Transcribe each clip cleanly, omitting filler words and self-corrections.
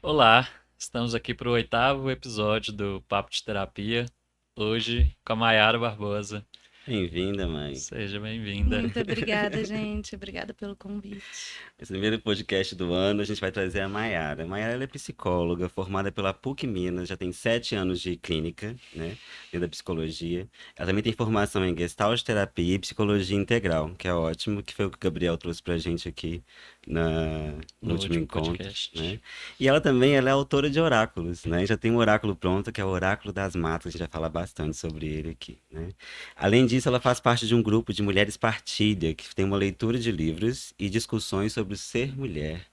Olá, estamos aqui para o oitavo episódio do Papo de Terapia, hoje com a Maiara Barbosa. Bem-vinda, mãe. Seja bem-vinda. Muito obrigada, gente. Obrigada pelo convite. Esse primeiro podcast do ano, a gente vai trazer a Maiara. A Maiara ela é psicóloga, formada pela PUC Minas, já tem 7 anos de clínica, né, dentro da psicologia. Ela também tem formação em Gestalt terapia e psicologia integral, que é ótimo, que foi o que o Gabriel trouxe pra gente aqui no No último último encontro, podcast. né? E ela também ela é autora de oráculos, né? Já tem um oráculo pronto, que é o Oráculo das Matas, a gente vai falar bastante sobre ele aqui, né? Além disso, ela faz parte de um grupo de mulheres partilha, que tem uma leitura de livros e discussões sobre ser mulher.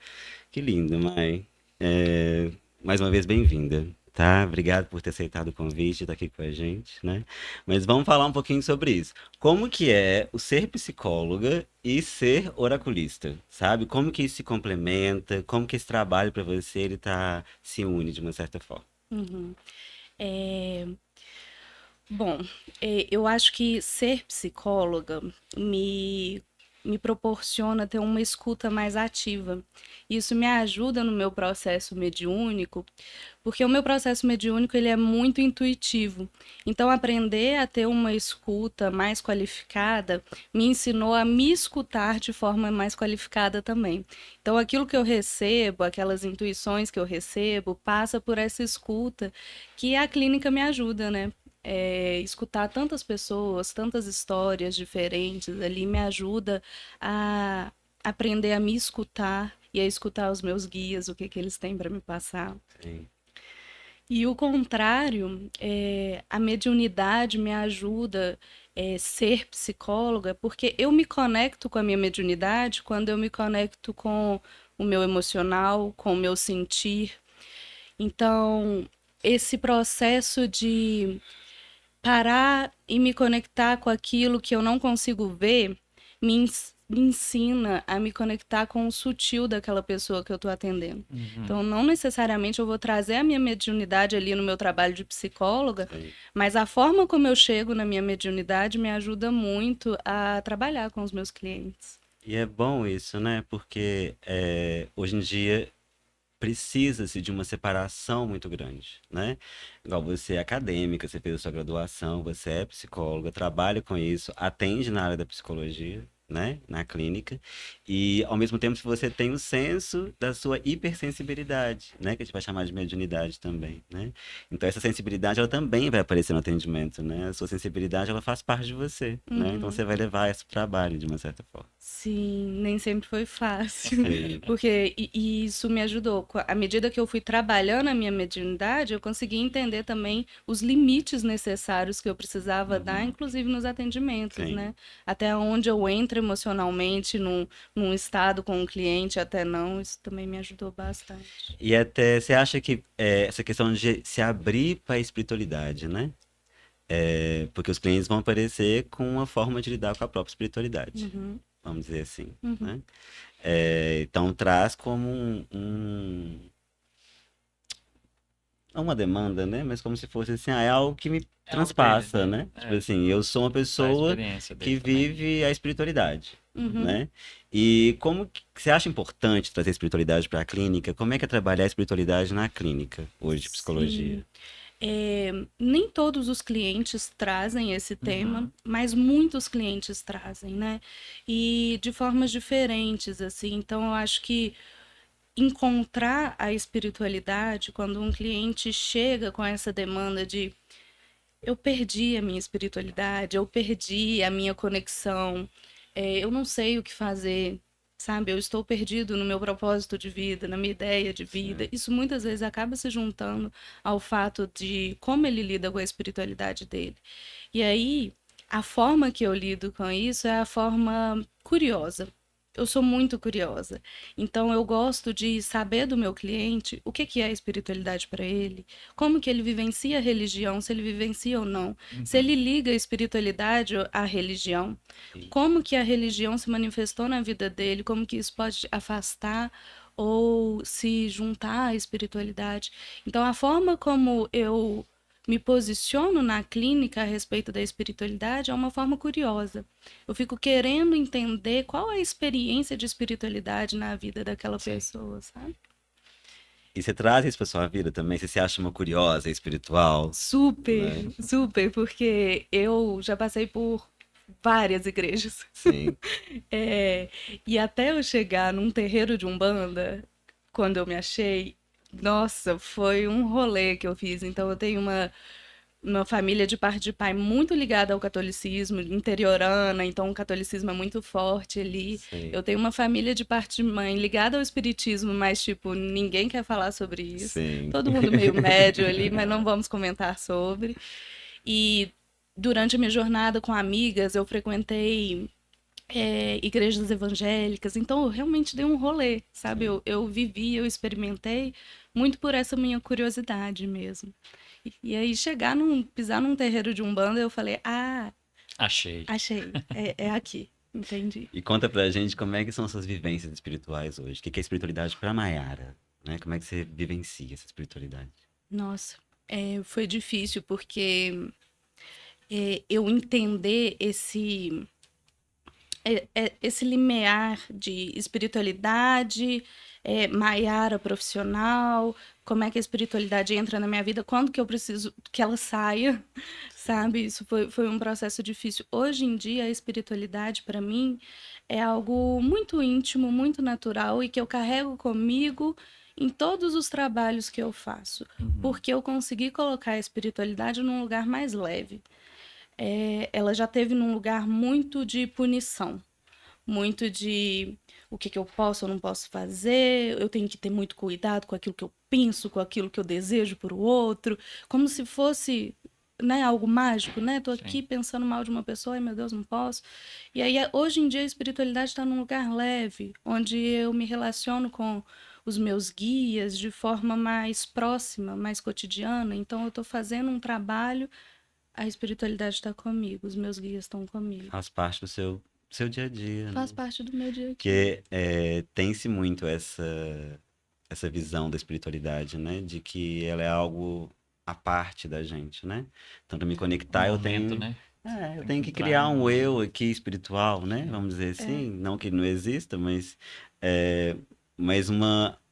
Que lindo, Mai. É, Mais uma vez, bem-vinda, tá? Obrigado por ter aceitado o convite de estar aqui com a gente, né? Mas vamos falar um pouquinho sobre isso. Como que é o ser psicóloga e ser oraculista, sabe? Como que isso se complementa? Como que esse trabalho para você se une de uma certa forma? Uhum. É, Bom, eu acho que ser psicóloga me proporciona ter uma escuta mais ativa. Isso me ajuda no meu processo mediúnico, porque o meu processo mediúnico ele é muito intuitivo. Então, aprender a ter uma escuta mais qualificada me ensinou a me escutar de forma mais qualificada também. Então, aquilo que eu recebo, aquelas intuições que eu recebo, passa por essa escuta que a clínica me ajuda, né? Escutar tantas pessoas, tantas histórias diferentes ali me ajuda a aprender a me escutar e a escutar os meus guias, o que que eles têm para me passar. Sim. E o contrário, a mediunidade me ajuda ser psicóloga, porque eu me conecto com a minha mediunidade quando eu me conecto com o meu emocional, com o meu sentir. Então, esse processo de parar e me conectar com aquilo que eu não consigo ver me ensina a me conectar com o sutil daquela pessoa que eu estou atendendo. Uhum. Então, não necessariamente eu vou trazer a minha mediunidade ali no meu trabalho de psicóloga, Sim. mas a forma como eu chego na minha mediunidade me ajuda muito a trabalhar com os meus clientes. E é bom isso, né? Porque hoje em dia precisa-se de uma separação muito grande, né? Igual você é acadêmica, você fez a sua graduação, você é psicóloga, trabalha com isso, atende na área da psicologia, né? Na clínica. E, ao mesmo tempo, você tem o senso da sua hipersensibilidade, né? Que a gente vai chamar de mediunidade também, né? Então, essa sensibilidade, ela também vai aparecer no atendimento, né? A sua sensibilidade, ela faz parte de você, né? Então, Uhum. você vai levar esse trabalho de uma certa forma. Sim, nem sempre foi fácil, Sim, porque e isso me ajudou. À medida que eu fui trabalhando a minha mediunidade, eu consegui entender também os limites necessários que eu precisava dar, Uhum. inclusive nos atendimentos, sim. né? Até onde eu entro emocionalmente num estado com o cliente, até não, isso também me ajudou bastante. E até você acha que essa questão de se abrir para a espiritualidade, né? Porque os clientes vão aparecer com uma forma de lidar com a própria espiritualidade, Uhum, vamos dizer assim, uhum. né? Então traz como não uma demanda, né? Mas como se fosse assim, é algo que me É algo dele, transpassa, né? né? Tipo É, assim, eu sou uma da pessoa experiência que dele também. vive a espiritualidade, Uhum. né? E como que você acha importante trazer a espiritualidade para a clínica? Como é que é trabalhar a espiritualidade na clínica hoje de psicologia? Sim. Nem todos os clientes trazem esse tema, Uhum. mas muitos clientes trazem, né? E de formas diferentes, assim. Então, eu acho que encontrar a espiritualidade, quando um cliente chega com essa demanda de eu perdi a minha espiritualidade, eu perdi a minha conexão, eu não sei o que fazer, sabe? Eu estou perdido no meu propósito de vida, na minha ideia de vida. Sim. Isso muitas vezes acaba se juntando ao fato de como ele lida com a espiritualidade dele. E aí, a forma que eu lido com isso é a forma curiosa. Eu sou muito curiosa. Então, eu gosto de saber do meu cliente o que que é a espiritualidade para ele, como que ele vivencia a religião, se ele vivencia ou não, se Uhum. ele liga a espiritualidade à religião, Sim. como que a religião se manifestou na vida dele, como que isso pode afastar ou se juntar à espiritualidade. Então, a forma como eu me posiciono na clínica a respeito da espiritualidade é uma forma curiosa. Eu fico querendo entender qual é a experiência de espiritualidade na vida daquela Sim. pessoa, sabe? E você traz isso pra sua vida também? Você se acha uma curiosa, espiritual, Super, né? super, porque eu já passei por várias igrejas. Sim, É, e até eu chegar num terreiro de Umbanda, quando eu me achei, nossa, foi um rolê que eu fiz. Então eu tenho uma família de parte de pai muito ligada ao catolicismo, interiorana, então o catolicismo é muito forte ali. sim, Eu tenho uma família de parte de mãe ligada ao espiritismo, mas tipo, ninguém quer falar sobre isso. sim. Todo mundo meio médio ali, mas não vamos comentar sobre. E durante a minha jornada com amigas, eu frequentei igrejas evangélicas, então eu realmente dei um rolê, sabe? Sim. Eu vivi, eu experimentei muito por essa minha curiosidade mesmo. E aí pisar num terreiro de Umbanda, eu falei, ah, Achei. achei, é aqui, entendi. E conta pra gente como é que são suas vivências espirituais hoje. O que que é espiritualidade pra Mayara, né? Como é que você vivencia essa espiritualidade? Nossa, foi difícil porque eu entender esse limiar de espiritualidade, Maiara profissional, como é que a espiritualidade entra na minha vida, quando que eu preciso que ela saia, sabe? Isso foi um processo difícil. Hoje em dia, a espiritualidade, para mim, é algo muito íntimo, muito natural e que eu carrego comigo em todos os trabalhos que eu faço, Uhum. porque eu consegui colocar a espiritualidade num lugar mais leve. Ela já teve num lugar muito de punição, muito de o que eu posso ou não posso fazer, eu tenho que ter muito cuidado com aquilo que eu penso, com aquilo que eu desejo para o outro, como se fosse, né, algo mágico, né? Tô aqui Sim. pensando mal de uma pessoa, ai meu Deus, não posso. E aí, hoje em dia, a espiritualidade está num lugar leve, onde eu me relaciono com os meus guias de forma mais próxima, mais cotidiana. Então, eu estou fazendo um trabalho, a espiritualidade está comigo, os meus guias estão comigo. Faz parte do seu dia a dia, Faz né? parte do meu dia a dia. Porque tem-se muito essa visão da espiritualidade, né? De que ela é algo à parte da gente, né? Então, para me Um conectar, momento, né? eu Tem que tenho que entrar criar no um eu momento. aqui espiritual, né? Sim. Vamos dizer É. assim. Não que ele não exista, é, mas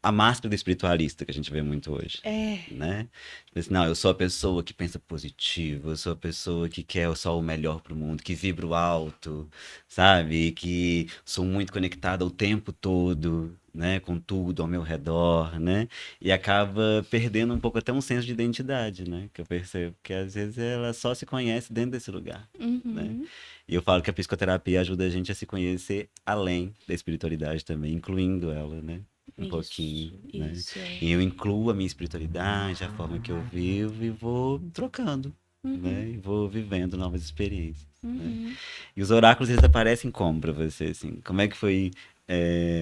a máscara do espiritualista que a gente vê muito hoje, É, né? Tipo assim, não, eu sou a pessoa que pensa positivo, eu sou a pessoa que quer só o melhor pro mundo, que vibra o alto, sabe? Que sou muito conectada o tempo todo, né? Com tudo ao meu redor, né? E acaba perdendo um pouco até um senso de identidade, né? Que eu percebo que às vezes ela só se conhece dentro desse lugar, né? uhum, E eu falo que a psicoterapia ajuda a gente a se conhecer além da espiritualidade também, incluindo ela, né? Um pouquinho, né? isso é. E eu incluo a minha espiritualidade, a forma que eu vivo e vou trocando, Uhum, né? E vou vivendo novas experiências, né? uhum. E os oráculos, eles aparecem como pra você, assim? Como é que foi?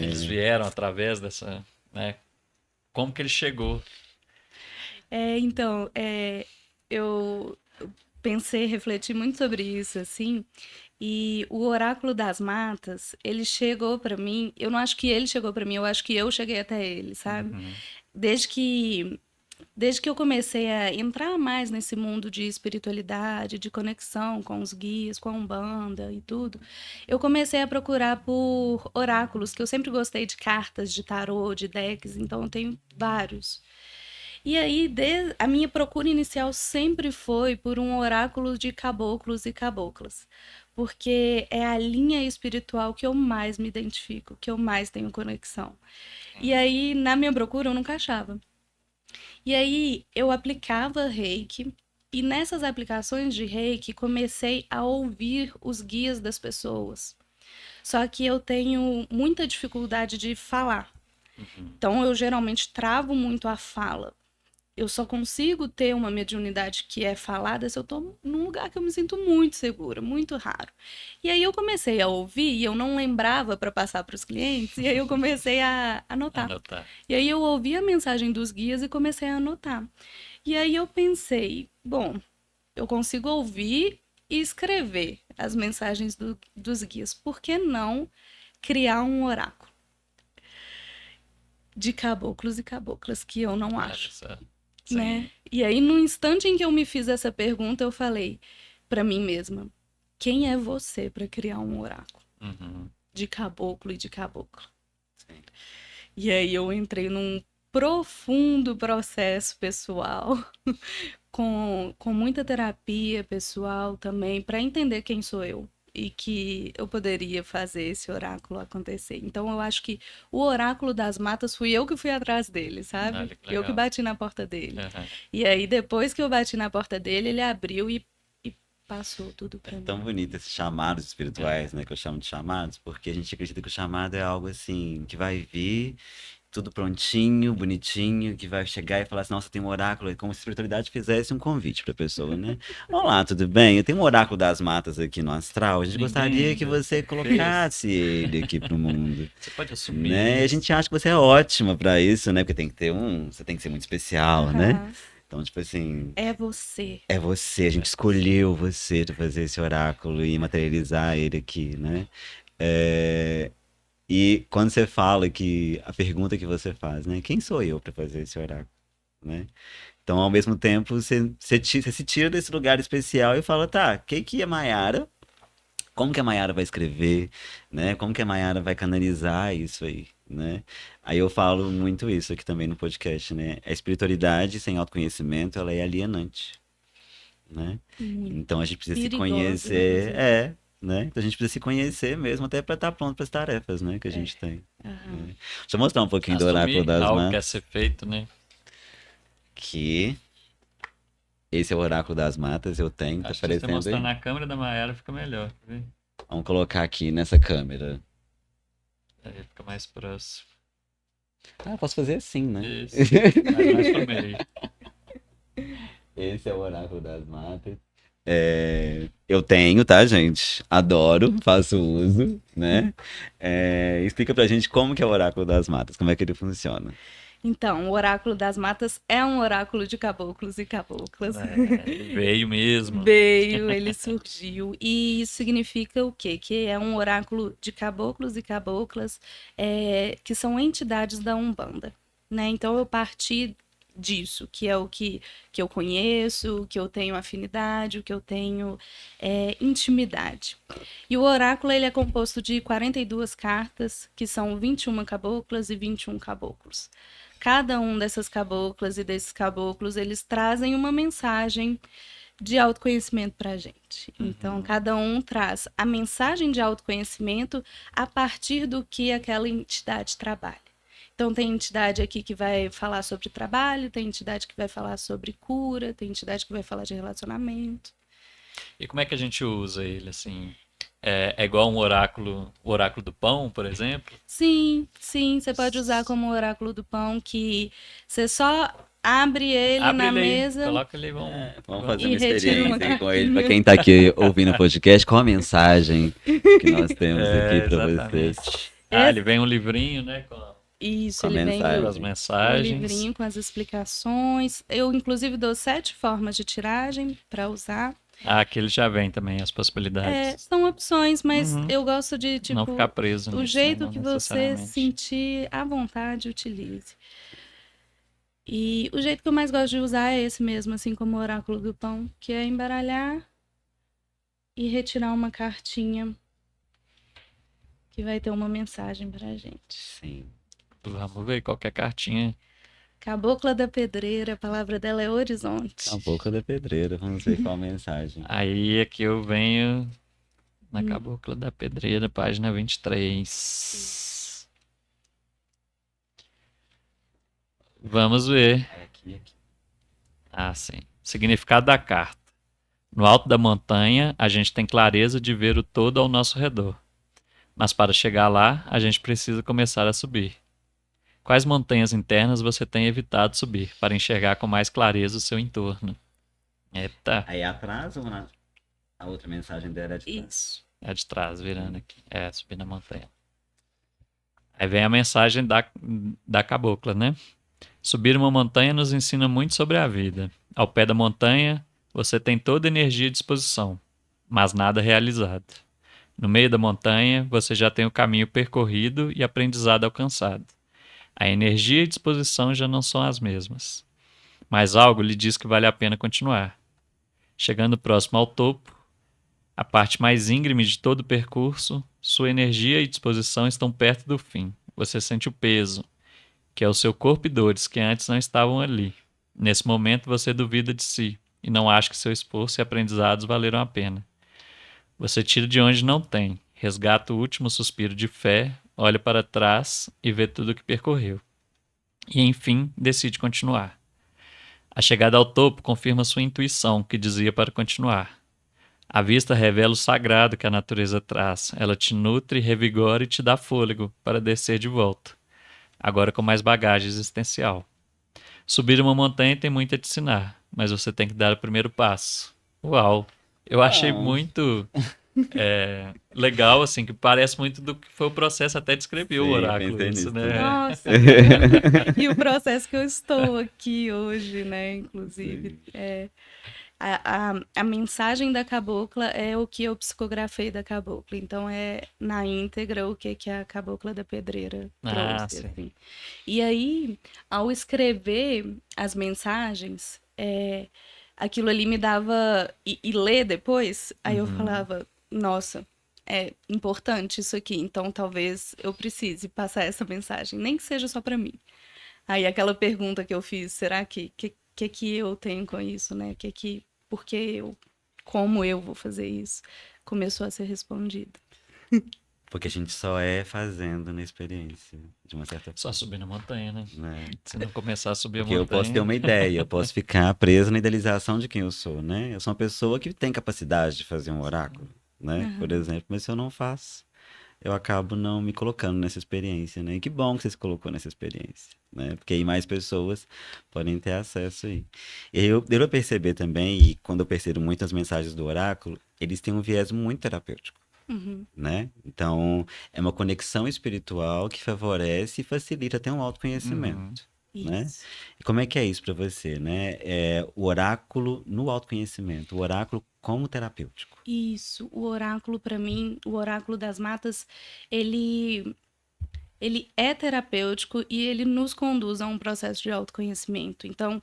Eles vieram através dessa, né? Como que ele chegou? Então, eu pensei, refleti muito sobre isso, assim, e o oráculo das matas, ele chegou pra mim, eu não acho que ele chegou pra mim, eu acho que eu cheguei até ele, sabe? Uhum. Desde que Desde que eu comecei a entrar mais nesse mundo de espiritualidade, de conexão com os guias, com a Umbanda e tudo, eu comecei a procurar por oráculos, que eu sempre gostei de cartas, de tarô, de decks, então eu tenho vários. E aí, a minha procura inicial sempre foi por um oráculo de caboclos e caboclas, porque é a linha espiritual que eu mais me identifico, que eu mais tenho conexão. E aí, na minha procura, eu nunca achava. E aí eu aplicava reiki, e nessas aplicações de reiki comecei a ouvir os guias das pessoas. Só que eu tenho muita dificuldade de falar. Uhum. Então eu geralmente travo muito a fala. Eu só consigo ter uma mediunidade que é falada se eu estou num lugar que eu me sinto muito segura, muito raro. E aí eu comecei a ouvir e eu não lembrava para passar para os clientes, e aí eu comecei a anotar. Anotar. E aí eu ouvi a mensagem dos guias e comecei a anotar. E aí eu pensei, bom, eu consigo ouvir e escrever as mensagens dos guias, por que não criar um oráculo de caboclos e caboclas que eu não Olha acho, só. né? Sim. E aí no instante em que eu me fiz essa pergunta, eu falei para mim mesma, quem é você para criar um oráculo Uhum. de caboclo e de cabocla? Sim. E aí eu entrei num profundo processo pessoal, com muita terapia pessoal também, para entender quem sou eu e que eu poderia fazer esse oráculo acontecer. Então, eu acho que o oráculo das matas fui eu que fui atrás dele, sabe? Olha que Eu que legal. bati na porta dele. Aham. E aí, depois que eu bati na porta dele, ele abriu e passou tudo para É mim. tão bonito esses chamados espirituais, né? Que eu chamo de chamados, porque a gente acredita que o chamado é algo assim, que vai vir, tudo prontinho, bonitinho, que vai chegar e falar assim, nossa, tem um oráculo, é como se a espiritualidade fizesse um convite pra pessoa, né? Olá, tudo bem? Eu tenho um oráculo das matas aqui no astral, a gente Ninguém gostaria que ainda você fez. colocasse ele aqui pro mundo, Você pode assumir né? E a isso. gente acha que você é ótima pra isso, né? Porque tem que ter você tem que ser muito especial, né? Aham. Então, tipo assim, É você. é você, a gente escolheu você para fazer esse oráculo e materializar ele aqui, né? É, e quando você fala que a pergunta que você faz, né? Quem sou eu para fazer esse oráculo, né? Então, ao mesmo tempo, você se tira desse lugar especial e fala, tá, quem que é Maiara? Como que a Maiara vai escrever, né? Como que a Maiara vai canalizar isso aí, né? Aí eu falo muito isso aqui também no podcast, né? A espiritualidade sem autoconhecimento, ela é alienante, né? Muito Então a gente precisa se perigosa, conhecer, inclusive. né? Então a gente precisa se conhecer mesmo até para estar pronto para as tarefas, né, que a É. gente tem, Aham. né? Deixa eu mostrar um pouquinho do oráculo Assumir das algo que quer matas, ser feito, né? que esse é o oráculo das matas, eu tenho, tá Acho que se você aparecendo mostrar aí? na câmera da Mayara fica melhor, tá vendo? Vamos colocar aqui nessa câmera. Aí fica mais próximo. Ah, eu posso fazer assim, né? Isso. Vai mais pro meio. Esse é o oráculo das matas. É, eu tenho, tá, gente? Adoro, faço uso, né? Explica pra gente como que é o oráculo das matas, como é que ele funciona. Então, o oráculo das matas é um oráculo de caboclos e caboclas. É, ele veio mesmo. Veio, ele surgiu. E isso significa o quê? Que é um oráculo de caboclos e caboclas, que são entidades da Umbanda, né? Então, eu parti disso, que é o que eu conheço, o que eu tenho afinidade, o que eu tenho intimidade. E o oráculo ele é composto de 42 cartas, que são 21 caboclas e 21 caboclos. Cada um dessas caboclas e desses caboclos, eles trazem uma mensagem de autoconhecimento para a gente. Então, cada um traz a mensagem de autoconhecimento a partir do que aquela entidade trabalha. Então, tem entidade aqui que vai falar sobre trabalho, tem entidade que vai falar sobre cura, tem entidade que vai falar de relacionamento. E como é que a gente usa ele, assim? É igual um oráculo, o oráculo do pão, por exemplo? Sim, sim, você pode usar como oráculo do pão, que você só abre ele Abre na ele aí, mesa coloca ele aí, vamos, Vamos fazer vamos. e uma retira uma experiência aqui com ele. Para cartinha. quem tá aqui ouvindo o podcast, qual a mensagem que nós temos aqui para vocês? Exatamente. Ah, ele Esse- vem um livrinho, né, com Isso, Com a ele vem as mensagem. o mensagens. livrinho com as explicações. Eu, inclusive, dou 7 formas de tiragem para usar. Ah, aqui ele já vem também, as possibilidades. São opções, mas Uhum. eu gosto de, Não ficar tipo, preso o nisso, né, jeito não que você necessariamente. sentir à vontade, utilize. E o jeito que eu mais gosto de usar é esse mesmo, assim como o oráculo do pão, que é embaralhar e retirar uma cartinha que vai ter uma mensagem pra gente. Sim. Vamos ver qual que é a cartinha. Cabocla da Pedreira, a palavra dela é horizonte. A boca da pedreira, vamos ver qual a mensagem. Aí aqui eu venho na Hum. Cabocla da Pedreira, página 23. Vamos ver. Aqui. Ah, sim. Significado da carta. No alto da montanha, a gente tem clareza de ver o todo ao nosso redor. Mas para chegar lá, a gente precisa começar a subir. Quais montanhas internas você tem evitado subir para enxergar com mais clareza o seu entorno? Eita, Aí atrás, a outra mensagem dela é de trás. Isso. é de trás, virando aqui. É, subir na montanha. Aí vem a mensagem da cabocla, né? Subir uma montanha nos ensina muito sobre a vida. Ao pé da montanha, você tem toda a energia à disposição, mas nada realizado. No meio da montanha, você já tem o caminho percorrido e aprendizado alcançado. A energia e disposição já não são as mesmas. Mas algo lhe diz que vale a pena continuar. Chegando próximo ao topo, a parte mais íngreme de todo o percurso, sua energia e disposição estão perto do fim. Você sente o peso que é o seu corpo e dores que antes não estavam ali. Nesse momento você duvida de si e não acha que seu esforço e aprendizados valeram a pena. Você tira de onde não tem, resgata o último suspiro de fé, olha para trás e vê tudo o que percorreu. E enfim, decide continuar. A chegada ao topo confirma sua intuição, que dizia para continuar. A vista revela o sagrado que a natureza traz. Ela te nutre, revigora e te dá fôlego para descer de volta, agora com mais bagagem existencial. Subir uma montanha tem muito a te ensinar, mas você tem que dar o primeiro passo. Uau! Eu achei Ah, muito legal, assim, que parece muito do que foi o processo até de escrever o sim, eu oráculo, pensei isso, nisso também. né? Nossa, e o processo que eu estou aqui hoje, né? Inclusive, Sim. a mensagem da cabocla é o que eu psicografei da cabocla. Então, é na íntegra o que a cabocla da pedreira Ah, trouxe, sim. assim. E aí, ao escrever as mensagens, aquilo ali me dava. E ler depois, aí eu Uhum. falava, nossa, é importante isso aqui, então talvez eu precise passar essa mensagem, nem que seja só para mim. Aí aquela pergunta que eu fiz, será que eu tenho com isso, né? Por que eu, como eu vou fazer isso? Começou a ser respondida. Porque a gente só é fazendo na experiência, de uma certa Só forma, subir na montanha, né? né? Se não começar a subir a Porque eu posso ter montanha. uma ideia, eu posso ficar preso na idealização de quem eu sou, né? Eu sou uma pessoa que tem capacidade de fazer um oráculo, né? Por Aham. exemplo, mas se eu não faço, eu acabo não me colocando nessa experiência, né? E que bom que você se colocou nessa experiência, né? Porque aí mais pessoas podem ter acesso aí. E eu devo perceber também, e quando eu percebo muitas mensagens do oráculo, eles têm um viés muito terapêutico, Uhum. né? Então, é uma conexão espiritual que favorece e facilita até um Uhum. autoconhecimento, né? Isso. E como é que é isso para você, né? É o oráculo no autoconhecimento, o oráculo como terapêutico. Isso. O oráculo, para mim, o oráculo das matas, ele ele é terapêutico e ele nos conduz a um processo de autoconhecimento. Então,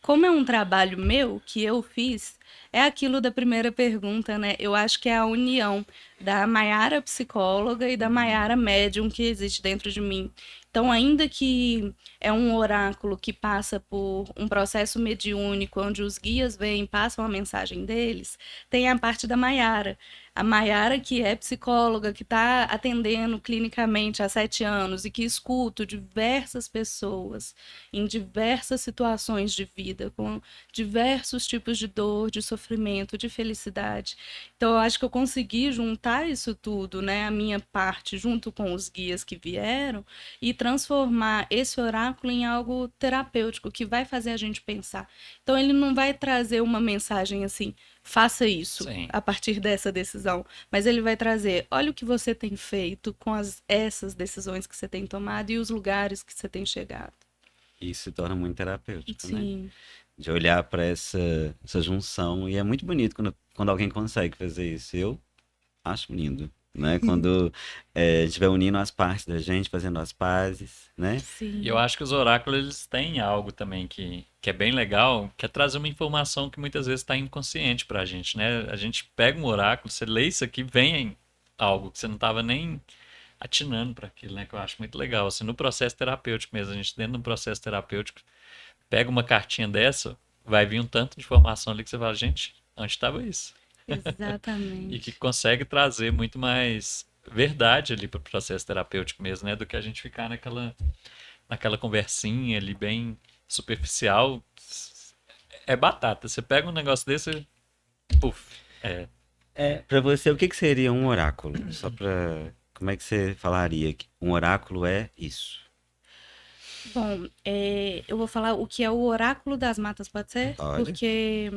como é um trabalho meu que eu fiz, é aquilo da primeira pergunta, né? Eu acho que é a união da Maiara psicóloga e da Maiara médium que existe dentro de mim. Então, ainda que é um oráculo que passa por um processo mediúnico, onde os guias vêm, passam a mensagem deles, tem a parte da Maiara. A Maiara, que é psicóloga, que está atendendo clinicamente há 7 anos e que escuta diversas pessoas em diversas situações de vida, com diversos tipos de dor, de sofrimento, de felicidade. Então, eu acho que eu consegui juntar isso tudo, né, a minha parte, junto com os guias que vieram, e transformar esse oráculo em algo terapêutico, que vai fazer a gente pensar. Então, ele não vai trazer uma mensagem assim, faça isso Sim. a partir dessa decisão, mas ele vai trazer, olha o que você tem feito com essas decisões que você tem tomado e os lugares que você tem chegado. Isso se torna muito terapêutico, né? Sim. De olhar para essa junção. E é muito bonito quando alguém consegue fazer isso. Eu acho lindo, né? Quando a gente vai unindo as partes da gente, fazendo as pazes, né? E eu Sim. acho que os oráculos eles têm algo também que é bem legal, que é trazer uma informação que muitas vezes está inconsciente pra gente, né? A gente pega um oráculo, você lê isso aqui, vem algo que você não estava nem atinando para aquilo, né? Que eu acho muito legal. Assim, no processo terapêutico mesmo, a gente dentro do processo terapêutico pega uma cartinha dessa, vai vir um tanto de informação ali que você fala, gente, onde estava isso? E que Exatamente. consegue trazer muito mais verdade ali para o processo terapêutico mesmo, né? Do que a gente ficar naquela conversinha ali bem superficial. É batata. Você pega um negócio desse, puf. É. Para você, o que que seria um oráculo? Só para. Como é que você falaria que um oráculo é isso? Bom, eu vou falar o que é o oráculo das matas, pode ser? Olha, Porque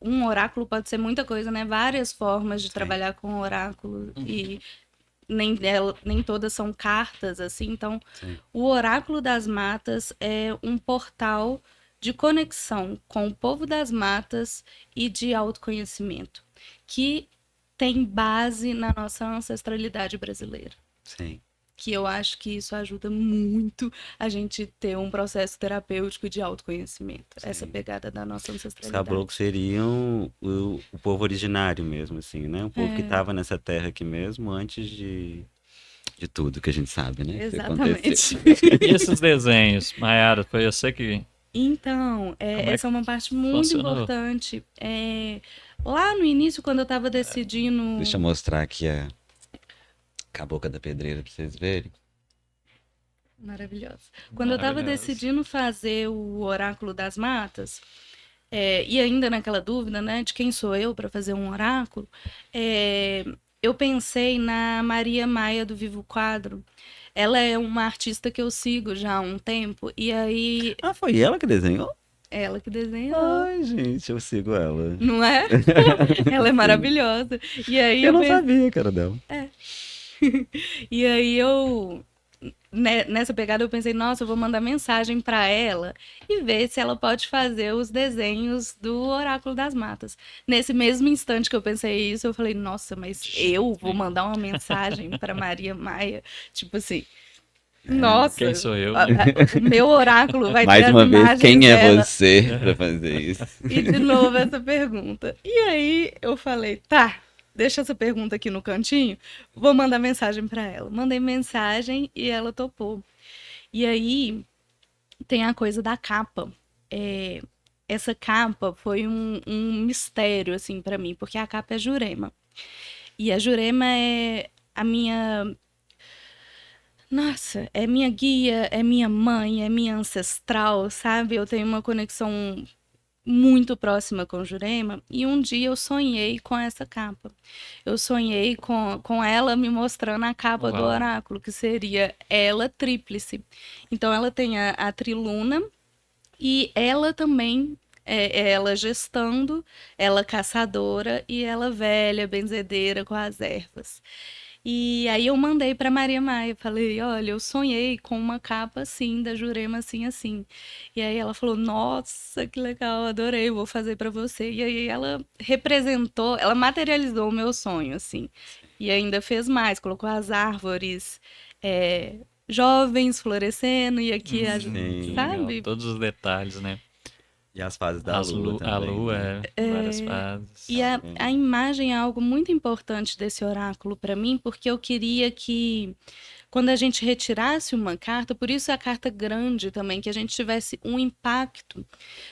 um oráculo pode ser muita coisa, né? Várias formas de sim, trabalhar com oráculo Uhum. e nem todas são cartas, assim. Então, sim, o oráculo das matas é um portal de conexão com o povo das matas e de autoconhecimento, que tem base na nossa ancestralidade brasileira. sim. Que eu acho que isso ajuda muito a gente ter um processo terapêutico de autoconhecimento, essa Sim. pegada da nossa Os caboclos ancestralidade. seriam o povo originário mesmo, assim, né? O povo que É, estava nessa terra aqui mesmo antes de. De tudo que a gente sabe, né? Que Exatamente. aconteceu. E esses desenhos, Mayara, foi você que Então, como é essa que é uma parte muito funcionou? importante. Lá no início, quando eu estava Deixa eu decidindo. mostrar aqui a Cabocla da Pedreira pra vocês verem. Maravilhosa. Quando eu estava Maravilhoso. decidindo fazer o Oráculo das Matas, e ainda naquela dúvida, né, de quem sou eu para fazer um oráculo, eu pensei na Maria Maia do Vivo Quadro. Ela é uma artista que eu sigo já há um tempo, e aí Ah, foi ela que desenhou? ela que desenhou, Ai, gente, eu sigo ela. não é? Ela é maravilhosa. E aí Eu eu não pensei, sabia, cara dela. e aí eu nessa pegada eu pensei, nossa, eu vou mandar mensagem para ela e ver se ela pode fazer os desenhos do Oráculo das Matas. Nesse mesmo instante que eu pensei isso, eu falei, nossa, mas eu vou mandar uma mensagem para Maria Maia, tipo assim, nossa, Quem sou eu, né? o meu oráculo vai ter Mais as uma vez, imagens quem é dela. você pra fazer isso? E de novo essa pergunta. E aí eu falei, tá, deixa essa pergunta aqui no cantinho, vou mandar mensagem para ela. Mandei mensagem e ela topou. E aí tem a coisa da capa. Essa capa foi um mistério assim para mim, porque a capa é Jurema. E a Jurema é a minha, nossa, é minha guia, é minha mãe, é minha ancestral, sabe? Eu tenho uma conexão muito próxima com Jurema, e um dia eu sonhei com essa capa. Eu sonhei com ela me mostrando a capa do Uau. oráculo, que seria ela tríplice. Então ela tem a triluna, e ela também é ela gestando, ela caçadora e ela velha, benzedeira com as ervas. E aí eu mandei para Maria Maia, falei, olha, eu sonhei com uma capa assim, da Jurema assim, assim. E aí ela falou, nossa, que legal, adorei, vou fazer para você. E aí ela representou, ela materializou o meu sonho, assim. E ainda fez mais, colocou as árvores jovens florescendo, e aqui, Que Sim. legal. sabe? Todos os detalhes, né? E as fases da lua A também, lua né? várias fases. E a imagem é algo muito importante desse oráculo para mim, porque eu queria que, quando a gente retirasse uma carta, por isso a carta grande também, que a gente tivesse um impacto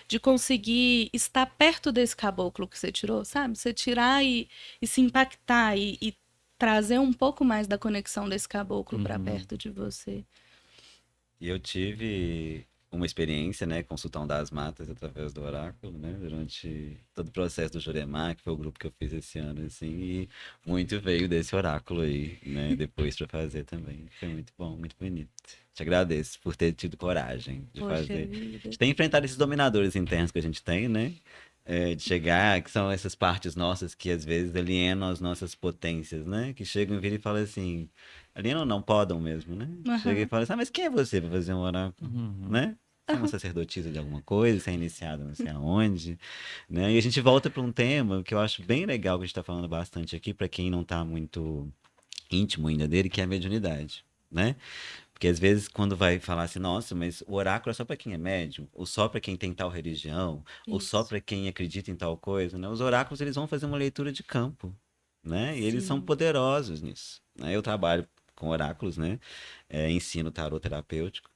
de conseguir estar perto desse caboclo que você tirou, sabe? Você tirar e se impactar e trazer um pouco mais da conexão desse caboclo para perto de você. E eu tive uma experiência, né, com o Sultão das Matas através do oráculo, né, durante todo o processo do Jurema, que foi o grupo que eu fiz esse ano, assim, e muito veio desse oráculo aí, né, depois para fazer também. Foi muito bom, muito bonito. Te agradeço por ter tido coragem de Poxa fazer. vida. De ter enfrentado esses dominadores internos que a gente tem, né? De chegar, que são essas partes nossas que às vezes alienam as nossas potências, né? Que chegam e viram e falam assim, alienam não podem mesmo, né? Chega e Aham. fala assim, mas quem é você para fazer um oráculo, Uhum. né? Você é uma sacerdotisa de alguma coisa, você é iniciada não sei aonde, né? E a gente volta para um tema que eu acho bem legal que a gente está falando bastante aqui, para quem não está muito íntimo ainda dele, que é a mediunidade, né? Porque às vezes quando vai falar assim, nossa, mas o oráculo é só para quem é médium, ou só para quem tem tal religião, ou só Isso. para quem acredita em tal coisa, né? Os oráculos eles vão fazer uma leitura de campo, né? E eles são Sim. poderosos nisso, né? Eu trabalho com oráculos, né? Ensino tarô terapêutico,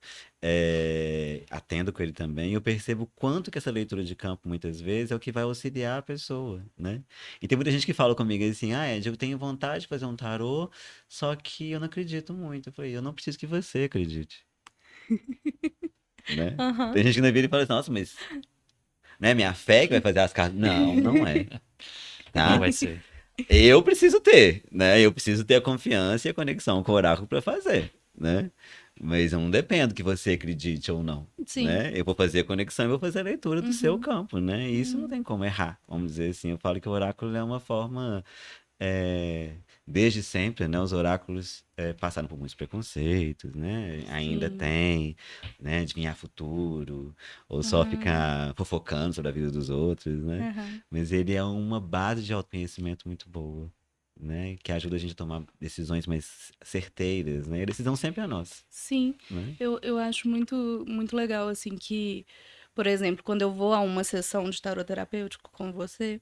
atendo com ele também. E eu percebo quanto que essa leitura de campo muitas vezes é o que vai auxiliar a pessoa, né? E tem muita gente que fala comigo assim, Ed, eu tenho vontade de fazer um tarô, só que eu não acredito muito. Eu falei, eu não preciso que você acredite, né? Aham. Tem gente que na vida e fala assim, nossa, mas né, minha fé que vai fazer as cartas. Não, não é, Não tá? vai ser. Eu preciso ter, né? Eu preciso ter a confiança e a conexão com o oráculo para fazer, né? Mas eu não dependo que você acredite ou não, Sim. né? Eu vou fazer a conexão e vou fazer a leitura do seu Uhum. campo, né? E isso não tem como errar, vamos dizer assim. Eu falo que o oráculo é uma forma, desde sempre, né? Os oráculos passaram por muitos preconceitos, né? Ainda Sim. tem, né? Adivinhar futuro, ou só Aham. ficar fofocando sobre a vida dos outros, né? Aham. Mas ele é uma base de autoconhecimento muito boa, né? Que ajuda a gente a tomar decisões mais certeiras, né? E a decisão sempre é nossa, Sim, né? eu acho muito legal, assim, que, por exemplo, quando eu vou a uma sessão de tarot terapêutico com você,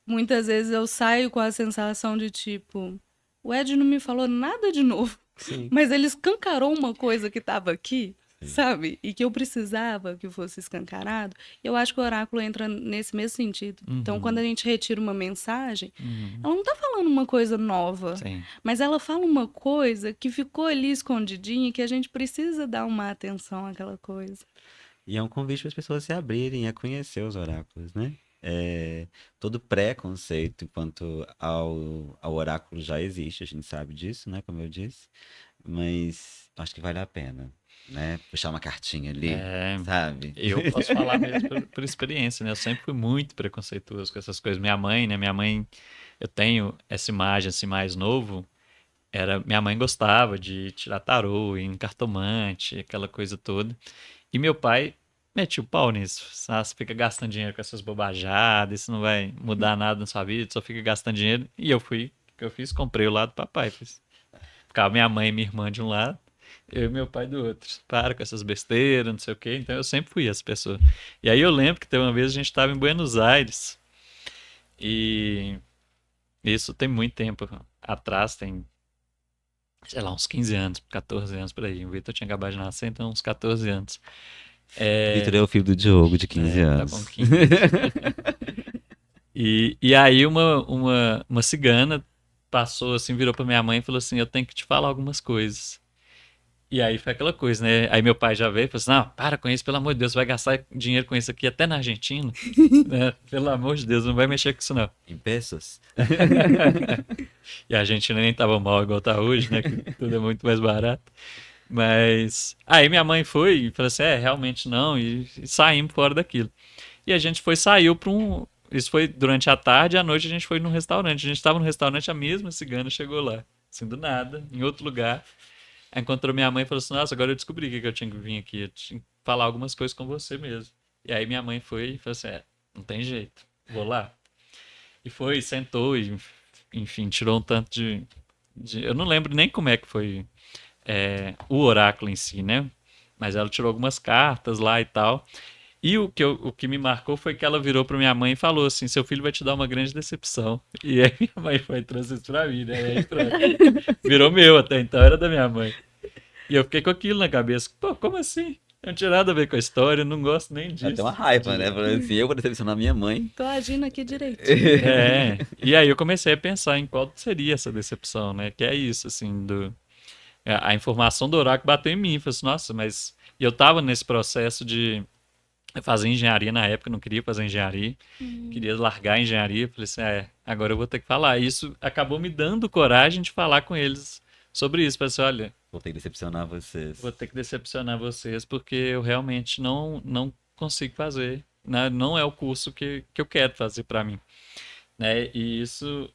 muitas vezes eu saio com a sensação de tipo, o Ed não me falou nada de novo. Sim. Mas ele escancarou uma coisa que estava aqui, Sim. sabe? E que eu precisava que fosse escancarado. Eu acho que o oráculo entra nesse mesmo sentido. Então, quando a gente retira uma mensagem, Uhum. ela não tá falando uma coisa nova, Sim. mas ela fala uma coisa que ficou ali escondidinha e que a gente precisa dar uma atenção àquela coisa. E é um convite para as pessoas se abrirem a conhecer os oráculos, né? Todo preconceito quanto ao oráculo já existe, a gente sabe disso, né? Como eu disse. Mas acho que vale a pena, né? Puxar uma cartinha ali, É, sabe? eu posso falar mesmo por experiência, né? Eu sempre fui muito preconceituoso com essas coisas. Minha mãe, né? Minha mãe, eu tenho essa imagem assim mais novo. Minha mãe gostava de tirar tarô, ir em cartomante, aquela coisa toda. E meu pai metia o pau nisso. Sabe? Você fica gastando dinheiro com essas bobajadas, isso não vai mudar nada na sua vida, só fica gastando dinheiro. E eu fui, o que eu fiz? Comprei o lado do papai. Ficava minha mãe e minha irmã de um lado, eu e meu pai do outro. Para com essas besteiras, não sei o quê. Então eu sempre fui essa pessoa. E aí eu lembro que teve uma vez a gente estava em Buenos Aires e isso tem muito tempo atrás, tem, sei lá, uns 15 anos, 14 anos por aí. O Vitor tinha acabado de nascer, então uns 14 anos. Vitor é o filho do Diogo, de 15 Tá com anos. 15. E aí uma cigana passou assim, virou pra minha mãe e falou assim: Eu tenho que te falar algumas coisas. E aí foi aquela coisa, né? Aí meu pai já veio e falou assim: Não, para com isso, pelo amor de Deus, você vai gastar dinheiro com isso aqui até na Argentina, né? Pelo amor de Deus, não vai mexer com isso não. Em pesos? E a Argentina nem tava mal igual tá hoje, né? Que tudo é muito mais barato. Mas aí minha mãe foi e falou assim: realmente não, e saímos fora daquilo. E a gente saiu para um. Isso foi durante a tarde, e à noite a gente foi num restaurante. A gente estava no restaurante, a mesma cigana chegou lá, assim, do nada, em outro lugar. Aí encontrou minha mãe e falou assim: Nossa, agora eu descobri que eu tinha que vir aqui, eu tinha que falar algumas coisas com você mesmo. E aí minha mãe foi e falou assim: Não tem jeito, vou lá. E foi, sentou e, enfim, tirou um tanto eu não lembro nem como é que foi o oráculo em si, né? Mas ela tirou algumas cartas lá e tal. E o que me marcou foi que ela virou pra minha mãe e falou assim: Seu filho vai te dar uma grande decepção. E aí minha mãe foi e trouxe isso pra mim, né? E aí pronto. Virou meu até então, era da minha mãe. E eu fiquei com aquilo na cabeça: Pô, como assim? Não tinha nada a ver com a história, eu não gosto nem Até uma disso. raiva, né? Falando assim, eu vou decepcionar minha mãe. Tô agindo aqui direitinho. E aí eu comecei a pensar em qual seria essa decepção, né? Que é isso, assim, a informação do oráculo bateu em mim. Falei assim: Nossa, mas. E eu tava nesse processo de fazer engenharia na época, não queria fazer engenharia, queria largar a engenharia. Falei assim: agora eu vou ter que falar. E isso acabou me dando coragem de falar com eles sobre isso. Falei assim: olha, Vou ter que decepcionar vocês. vou ter que decepcionar vocês porque eu realmente não consigo fazer. Né? Não é o curso que eu quero fazer para mim. Né? E isso.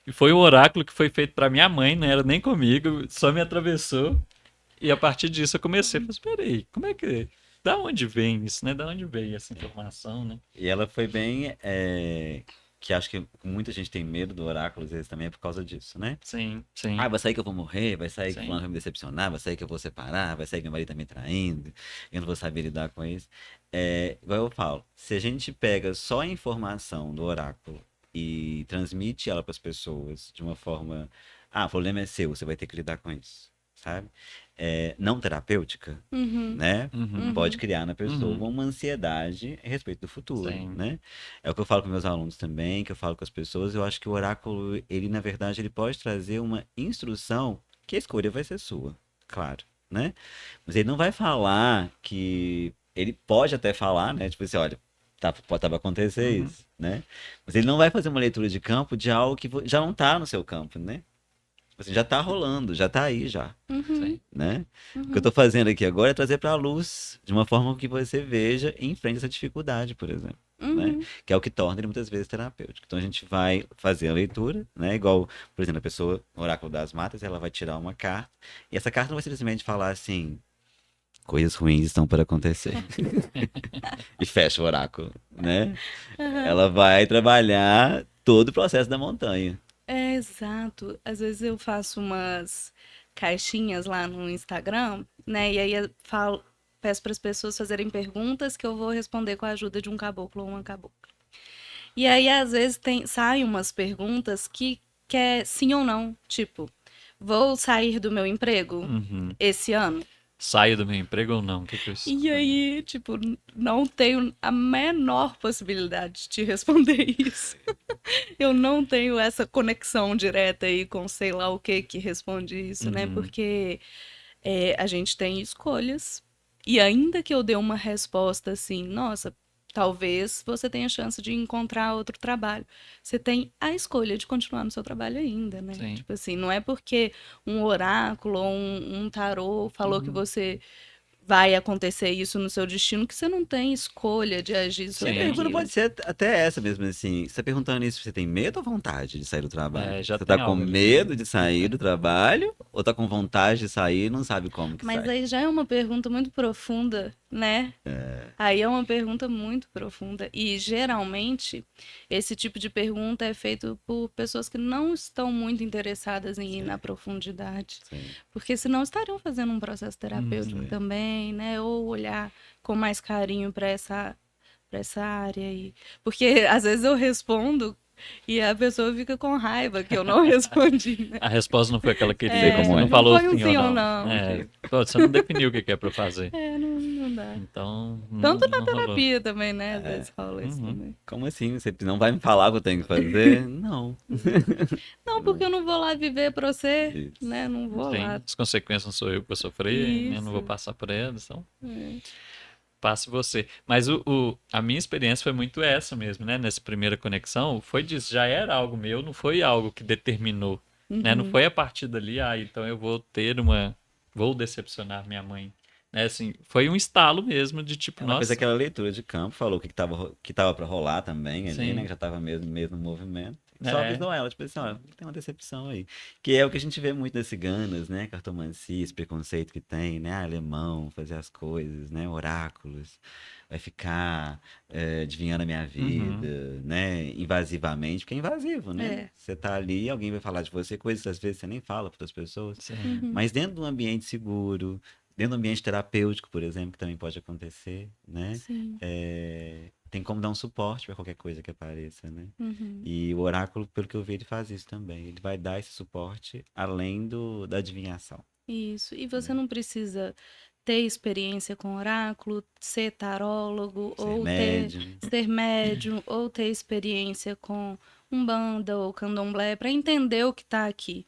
E foi um oráculo que foi feito para minha mãe, não era nem comigo, só me atravessou. E a partir disso eu comecei a falar: peraí, como é que. Da onde vem isso, né? Da onde vem essa informação, né? E ela foi bem. Que acho que muita gente tem medo do oráculo, às vezes também é por causa disso, né? Sim, Ah, sim, vai sair que eu vou morrer, vai sair que fulano sim. vai me decepcionar, vai sair que eu vou separar, vai sair que meu marido tá me traindo, eu não vou saber lidar com isso. Igual eu falo, se a gente pega só a informação do oráculo e transmite ela para as pessoas de uma forma, o problema é seu, você vai ter que lidar com isso, sabe? Não terapêutica, Uhum, né? Uhum, Pode uhum. criar na pessoa uhum, uma ansiedade a respeito do futuro, sim, né? É o que eu falo com meus alunos também, que eu falo com as pessoas. Eu acho que o oráculo, ele na verdade, ele pode trazer uma instrução que a escolha vai ser sua, claro, né? Mas ele não vai falar que ele pode até falar, né? Tipo assim, olha, tava acontecer uhum, isso, né? Mas ele não vai fazer uma leitura de campo de algo que já não tá no seu campo, né? Tipo assim, já tá rolando, já tá aí já, Uhum, sim, né? O que eu uhum, tô fazendo aqui agora é trazer para a luz de uma forma que você veja e enfrente essa dificuldade, por exemplo, né? uhum, Que é o que torna ele muitas vezes terapêutico. Então a gente vai fazer a leitura, né? Igual, por exemplo, a pessoa no Oráculo das Matas, ela vai tirar uma carta e essa carta não vai simplesmente falar assim, coisas ruins estão para acontecer e fecha o oráculo, né? aham. Ela vai trabalhar todo o processo da montanha. É, exato. Às vezes eu faço umas caixinhas lá no Instagram, né? E aí eu falo, peço para as pessoas fazerem perguntas que eu vou responder com a ajuda de um caboclo ou uma cabocla. E aí, às vezes, saem umas perguntas que é sim ou não. Tipo, vou sair do meu emprego Uhum. esse ano. Saio do meu emprego ou não? O que que eu... E aí, tipo, não tenho a menor possibilidade de te responder isso. Eu não tenho essa conexão direta aí com sei lá o que responde isso, né? Uhum. Porque a gente tem escolhas. E ainda que eu dê uma resposta assim, nossa, talvez você tenha chance de encontrar outro trabalho. Você tem a escolha de continuar no seu trabalho ainda, né? Sim. Tipo assim, não é porque um oráculo ou um tarô falou que você vai acontecer isso no seu destino que você não tem escolha de agir A sobre Sim. pergunta aquilo. pode ser até essa mesmo, assim. Você tá perguntando isso, você tem medo ou vontade de sair do trabalho? Já Você tem tá com algo ali, medo né? de sair do trabalho? Ou tá com vontade de sair e não sabe como que Mas sai? aí já é uma pergunta muito profunda, né? Aí é uma pergunta muito profunda. E geralmente esse tipo de pergunta é feito por pessoas que não estão muito interessadas em ir na profundidade. Sim. Porque senão estariam fazendo um processo terapêutico Uhum. também, né? Ou olhar com mais carinho para essa área aí. Porque às vezes eu respondo e a pessoa fica com raiva que eu não respondi, né? A resposta não foi aquela que Sei queria. como Você não é. Não falou foi um sim ou sim ou não. não. Pô, você não definiu o que que é pra eu fazer. Não dá. Então, Tanto na não rolou. terapia também, né? Às vezes rola isso Uhum. também. Como assim? Você não vai me falar o que eu tenho que fazer? Não. Não, porque eu não vou lá viver pra você, Isso. né? Não vou Sim, lá. as consequências não sou eu que vou sofrer, né? Não vou Isso. passar por elas, então É. passe você. Mas a minha experiência foi muito essa mesmo, né? Nessa primeira conexão, foi disso, já era algo meu, não foi algo que determinou, né? Não Uhum. foi a partir dali, então eu vou decepcionar minha mãe, né? Assim, foi um estalo mesmo de tipo, Ela fez nossa, aquela leitura de campo, falou que tava pra rolar também ali, né? sim, Que já tava mesmo no movimento. Só é, avisou ela, tipo assim, ó, tem uma decepção aí. Que é o que a gente vê muito das ciganas, né? Cartomancia, esse preconceito que tem, né? Ah, alemão, fazer as coisas, né? Oráculos, vai ficar adivinhando a minha uhum, vida, né? Invasivamente, porque é invasivo, né? É. Você tá ali, alguém vai falar de você, coisas que às vezes você nem fala para outras pessoas. sim, Uhum. Mas dentro de um ambiente seguro, dentro do ambiente terapêutico, por exemplo, que também pode acontecer, né? Sim. Tem como dar um suporte para qualquer coisa que apareça, né? Uhum. E o oráculo, pelo que eu vi, ele faz isso também. Ele vai dar esse suporte além da adivinhação. Isso. E você Né? não precisa ter experiência com oráculo, ser tarólogo, Ser ou ter médium. ser médium, ou ter experiência com umbanda ou candomblé para entender o que está aqui.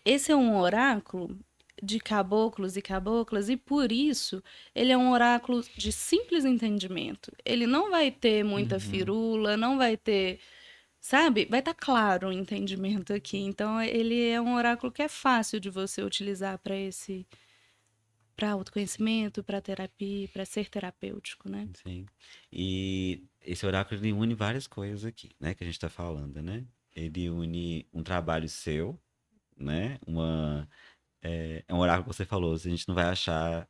Esse é um oráculo de caboclos e caboclas, e por isso ele é um oráculo de simples entendimento. Ele não vai ter muita uhum, firula, não vai ter, sabe? Vai estar claro o entendimento aqui. Então ele é um oráculo que é fácil de você utilizar para autoconhecimento, para terapia, para ser terapêutico, né? Sim. E esse oráculo ele une várias coisas aqui, né? Que a gente está falando, né? Ele une um trabalho seu, né? É um oráculo que você falou, a gente não vai achar,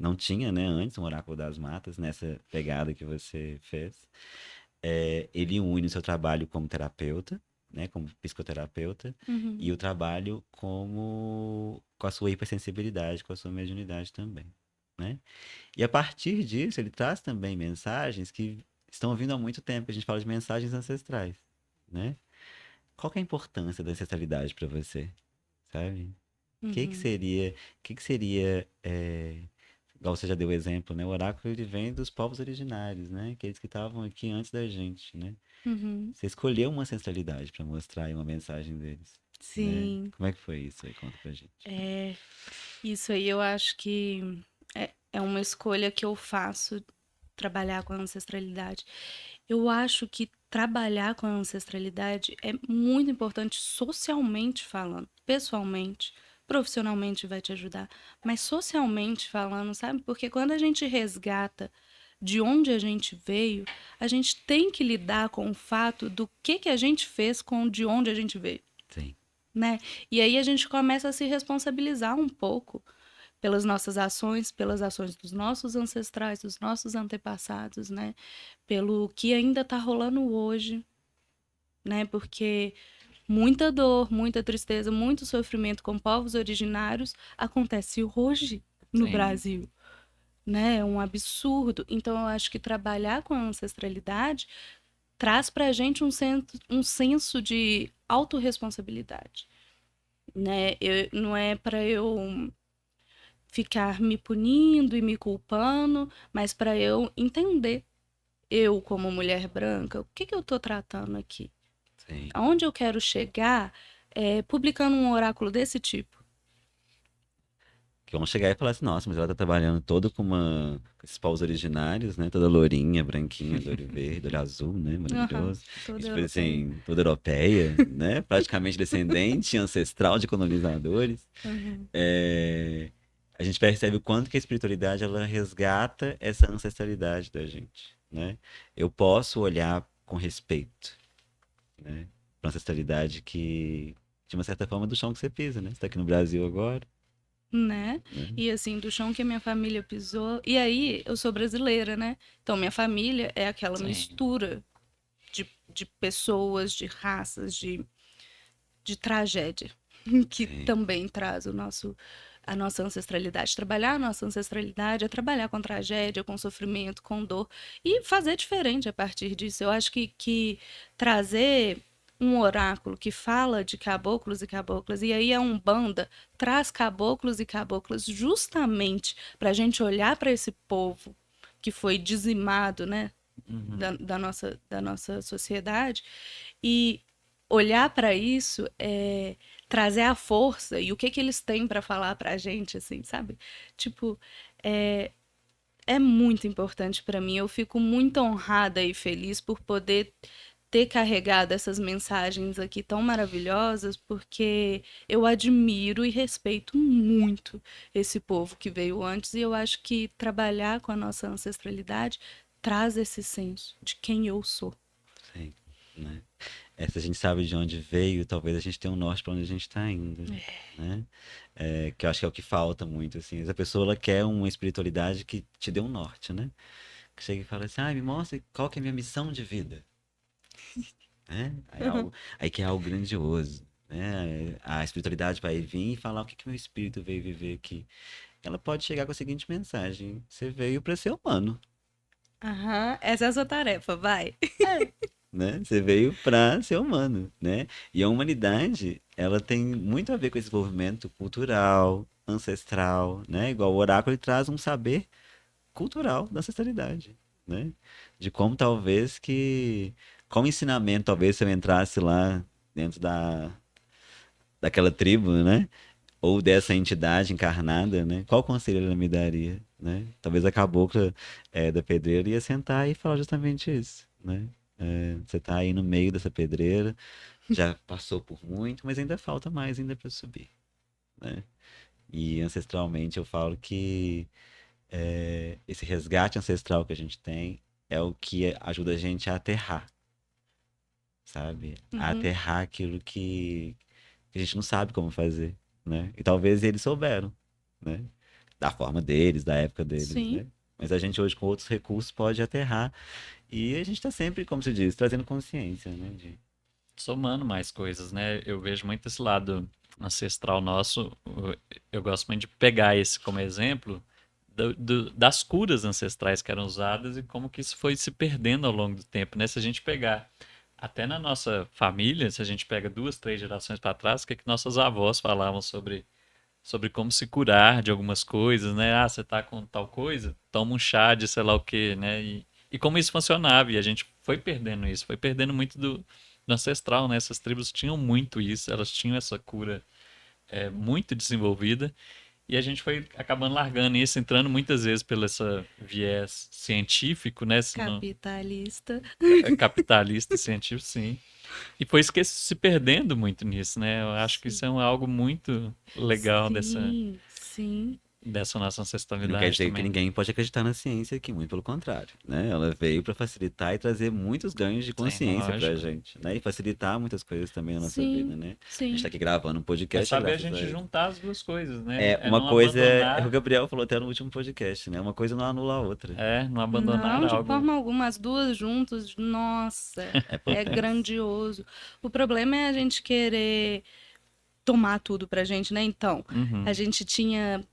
não tinha, né, antes um oráculo das matas, nessa pegada que você fez. Ele une o seu trabalho como terapeuta, né, como psicoterapeuta, Uhum. e o trabalho com a sua hipersensibilidade, com a sua mediunidade também, né? E a partir disso, ele traz também mensagens que estão vindo há muito tempo, que a gente fala de mensagens ancestrais, né? Qual que é a importância da ancestralidade para você, sabe? Uhum. Que seria, igual você já deu o exemplo, né? O oráculo ele vem dos povos originários, né? Aqueles que estavam aqui antes da gente, né? Uhum. Você escolheu uma ancestralidade para mostrar aí uma mensagem deles, né? Sim. Como é que foi isso aí? Conta pra gente. É, isso aí eu acho que é uma escolha que eu faço, trabalhar com a ancestralidade. Eu acho que trabalhar com a ancestralidade é muito importante socialmente falando, pessoalmente, profissionalmente vai te ajudar, mas socialmente falando, sabe? Porque quando a gente resgata de onde a gente veio, a gente tem que lidar com o fato do que a gente fez com de onde a gente veio, Sim, né? E aí a gente começa a se responsabilizar um pouco pelas nossas ações, pelas ações dos nossos ancestrais, dos nossos antepassados, né? Pelo que ainda está rolando hoje, né? Porque muita dor, muita tristeza, muito sofrimento com povos originários acontece hoje no sim, Brasil, né? É um absurdo. Então eu acho que trabalhar com a ancestralidade traz para a gente um senso de autorresponsabilidade. né? Não é para eu ficar me punindo e me culpando, mas para eu entender, eu como mulher branca, o que que eu tô tratando aqui? Sim. Aonde eu quero chegar publicando um oráculo desse tipo? Que vão chegar e falar assim, nossa, mas ela tá trabalhando toda com esses paus originários, né? Toda lourinha, branquinha, do olho verde, do olho azul, né? Aham, Maravilhoso. E, toda tipo europeia. assim, toda europeia, né? Praticamente descendente, ancestral de colonizadores. Uhum. É, a gente percebe o quanto que a espiritualidade, ela resgata essa ancestralidade da gente, né? Eu posso olhar com respeito, né? Pra ancestralidade que, de uma certa forma, é do chão que você pisa, né? Você tá aqui no Brasil agora, Né? né? E assim, do chão que a minha família pisou. E aí, eu sou brasileira, né? Então, minha família é aquela Sim, mistura de pessoas, de raças, de tragédia, que Sim, também traz a nossa ancestralidade. Trabalhar a nossa ancestralidade é trabalhar com tragédia, com sofrimento, com dor e fazer diferente a partir disso. Eu acho que trazer um oráculo que fala de caboclos e caboclas, e aí a Umbanda traz caboclos e caboclas justamente para a gente olhar para esse povo que foi dizimado, né, uhum, da nossa sociedade e olhar para isso é trazer a força e o que que eles têm para falar para a gente, assim, sabe? Tipo, é, é muito importante para mim. Eu fico muito honrada e feliz por poder ter carregado essas mensagens aqui tão maravilhosas, porque eu admiro e respeito muito esse povo que veio antes, e eu acho que trabalhar com a nossa ancestralidade traz esse senso de quem eu sou. sim, né? Se a gente sabe de onde veio, talvez a gente tenha um norte para onde a gente está indo, né? Que eu acho que é o que falta muito, assim. Essa pessoa, ela quer uma espiritualidade que te dê um norte, né? Que chega e fala assim, me mostra qual que é a minha missão de vida, né? Aí que é algo grandioso, né? A espiritualidade vai vir e falar o que que meu espírito veio viver aqui. Ela pode chegar com a seguinte mensagem: você veio para ser humano, Aham, essa é a sua tarefa, vai. né? Você veio para ser humano, né? E a humanidade, ela tem muito a ver com esse desenvolvimento cultural, ancestral, né? Igual o oráculo, ele traz um saber cultural da ancestralidade, né? De como talvez que, como ensinamento, talvez se eu entrasse lá dentro daquela tribo, né? Ou dessa entidade encarnada, né? Qual conselho ela me daria, né? Talvez a cabocla da pedreira ia sentar e falar justamente isso, né? Você tá aí no meio dessa pedreira, já passou por muito, mas ainda falta mais ainda para subir, né? E ancestralmente eu falo que esse resgate ancestral que a gente tem é o que ajuda a gente a aterrar, sabe? A Uhum, aterrar aquilo que a gente não sabe como fazer, né? E talvez eles souberam, né? Da forma deles, da época deles, sim. né? Mas a gente hoje com outros recursos pode aterrar e a gente tá sempre, como se diz, trazendo consciência, né? somando mais coisas, né? Eu vejo muito esse lado ancestral nosso. Eu gosto muito de pegar esse como exemplo das curas ancestrais que eram usadas e como que isso foi se perdendo ao longo do tempo, né? Se a gente pegar até na nossa família, se a gente pega duas, três gerações para trás, o que que nossas avós falavam sobre como se curar de algumas coisas, né? Ah, você tá com tal coisa, toma um chá de sei lá o quê, né? E como isso funcionava. E a gente foi perdendo isso, foi perdendo muito do ancestral, né? Essas tribos tinham muito isso, elas tinham essa cura muito desenvolvida. E a gente foi acabando largando isso, entrando muitas vezes pelo essa viés científico, né? Se não, Capitalista. capitalista científico, sim. E foi se perdendo muito nisso, né? Eu acho que Sim, isso é algo muito legal sim, sim, dessa nossa E não quer ancestralidade dizer que também. ninguém pode acreditar na ciência aqui, muito pelo contrário, né? Ela veio para facilitar e trazer muitos ganhos de Sim, consciência pra lógico. gente, né? E facilitar muitas coisas também na nossa vida, sim, né? A gente tá sim. aqui gravando um É podcast saber a graças a gente ele. juntar as duas coisas, né? É Uma não coisa é o que o abandonar, Gabriel falou até no último podcast, né? Uma coisa não anula a outra. não abandonar Não, de algo. forma alguma, as duas juntas, nossa, É é potência. grandioso. O problema é a gente querer tomar tudo pra gente, né? Então, a Uhum. gente tinha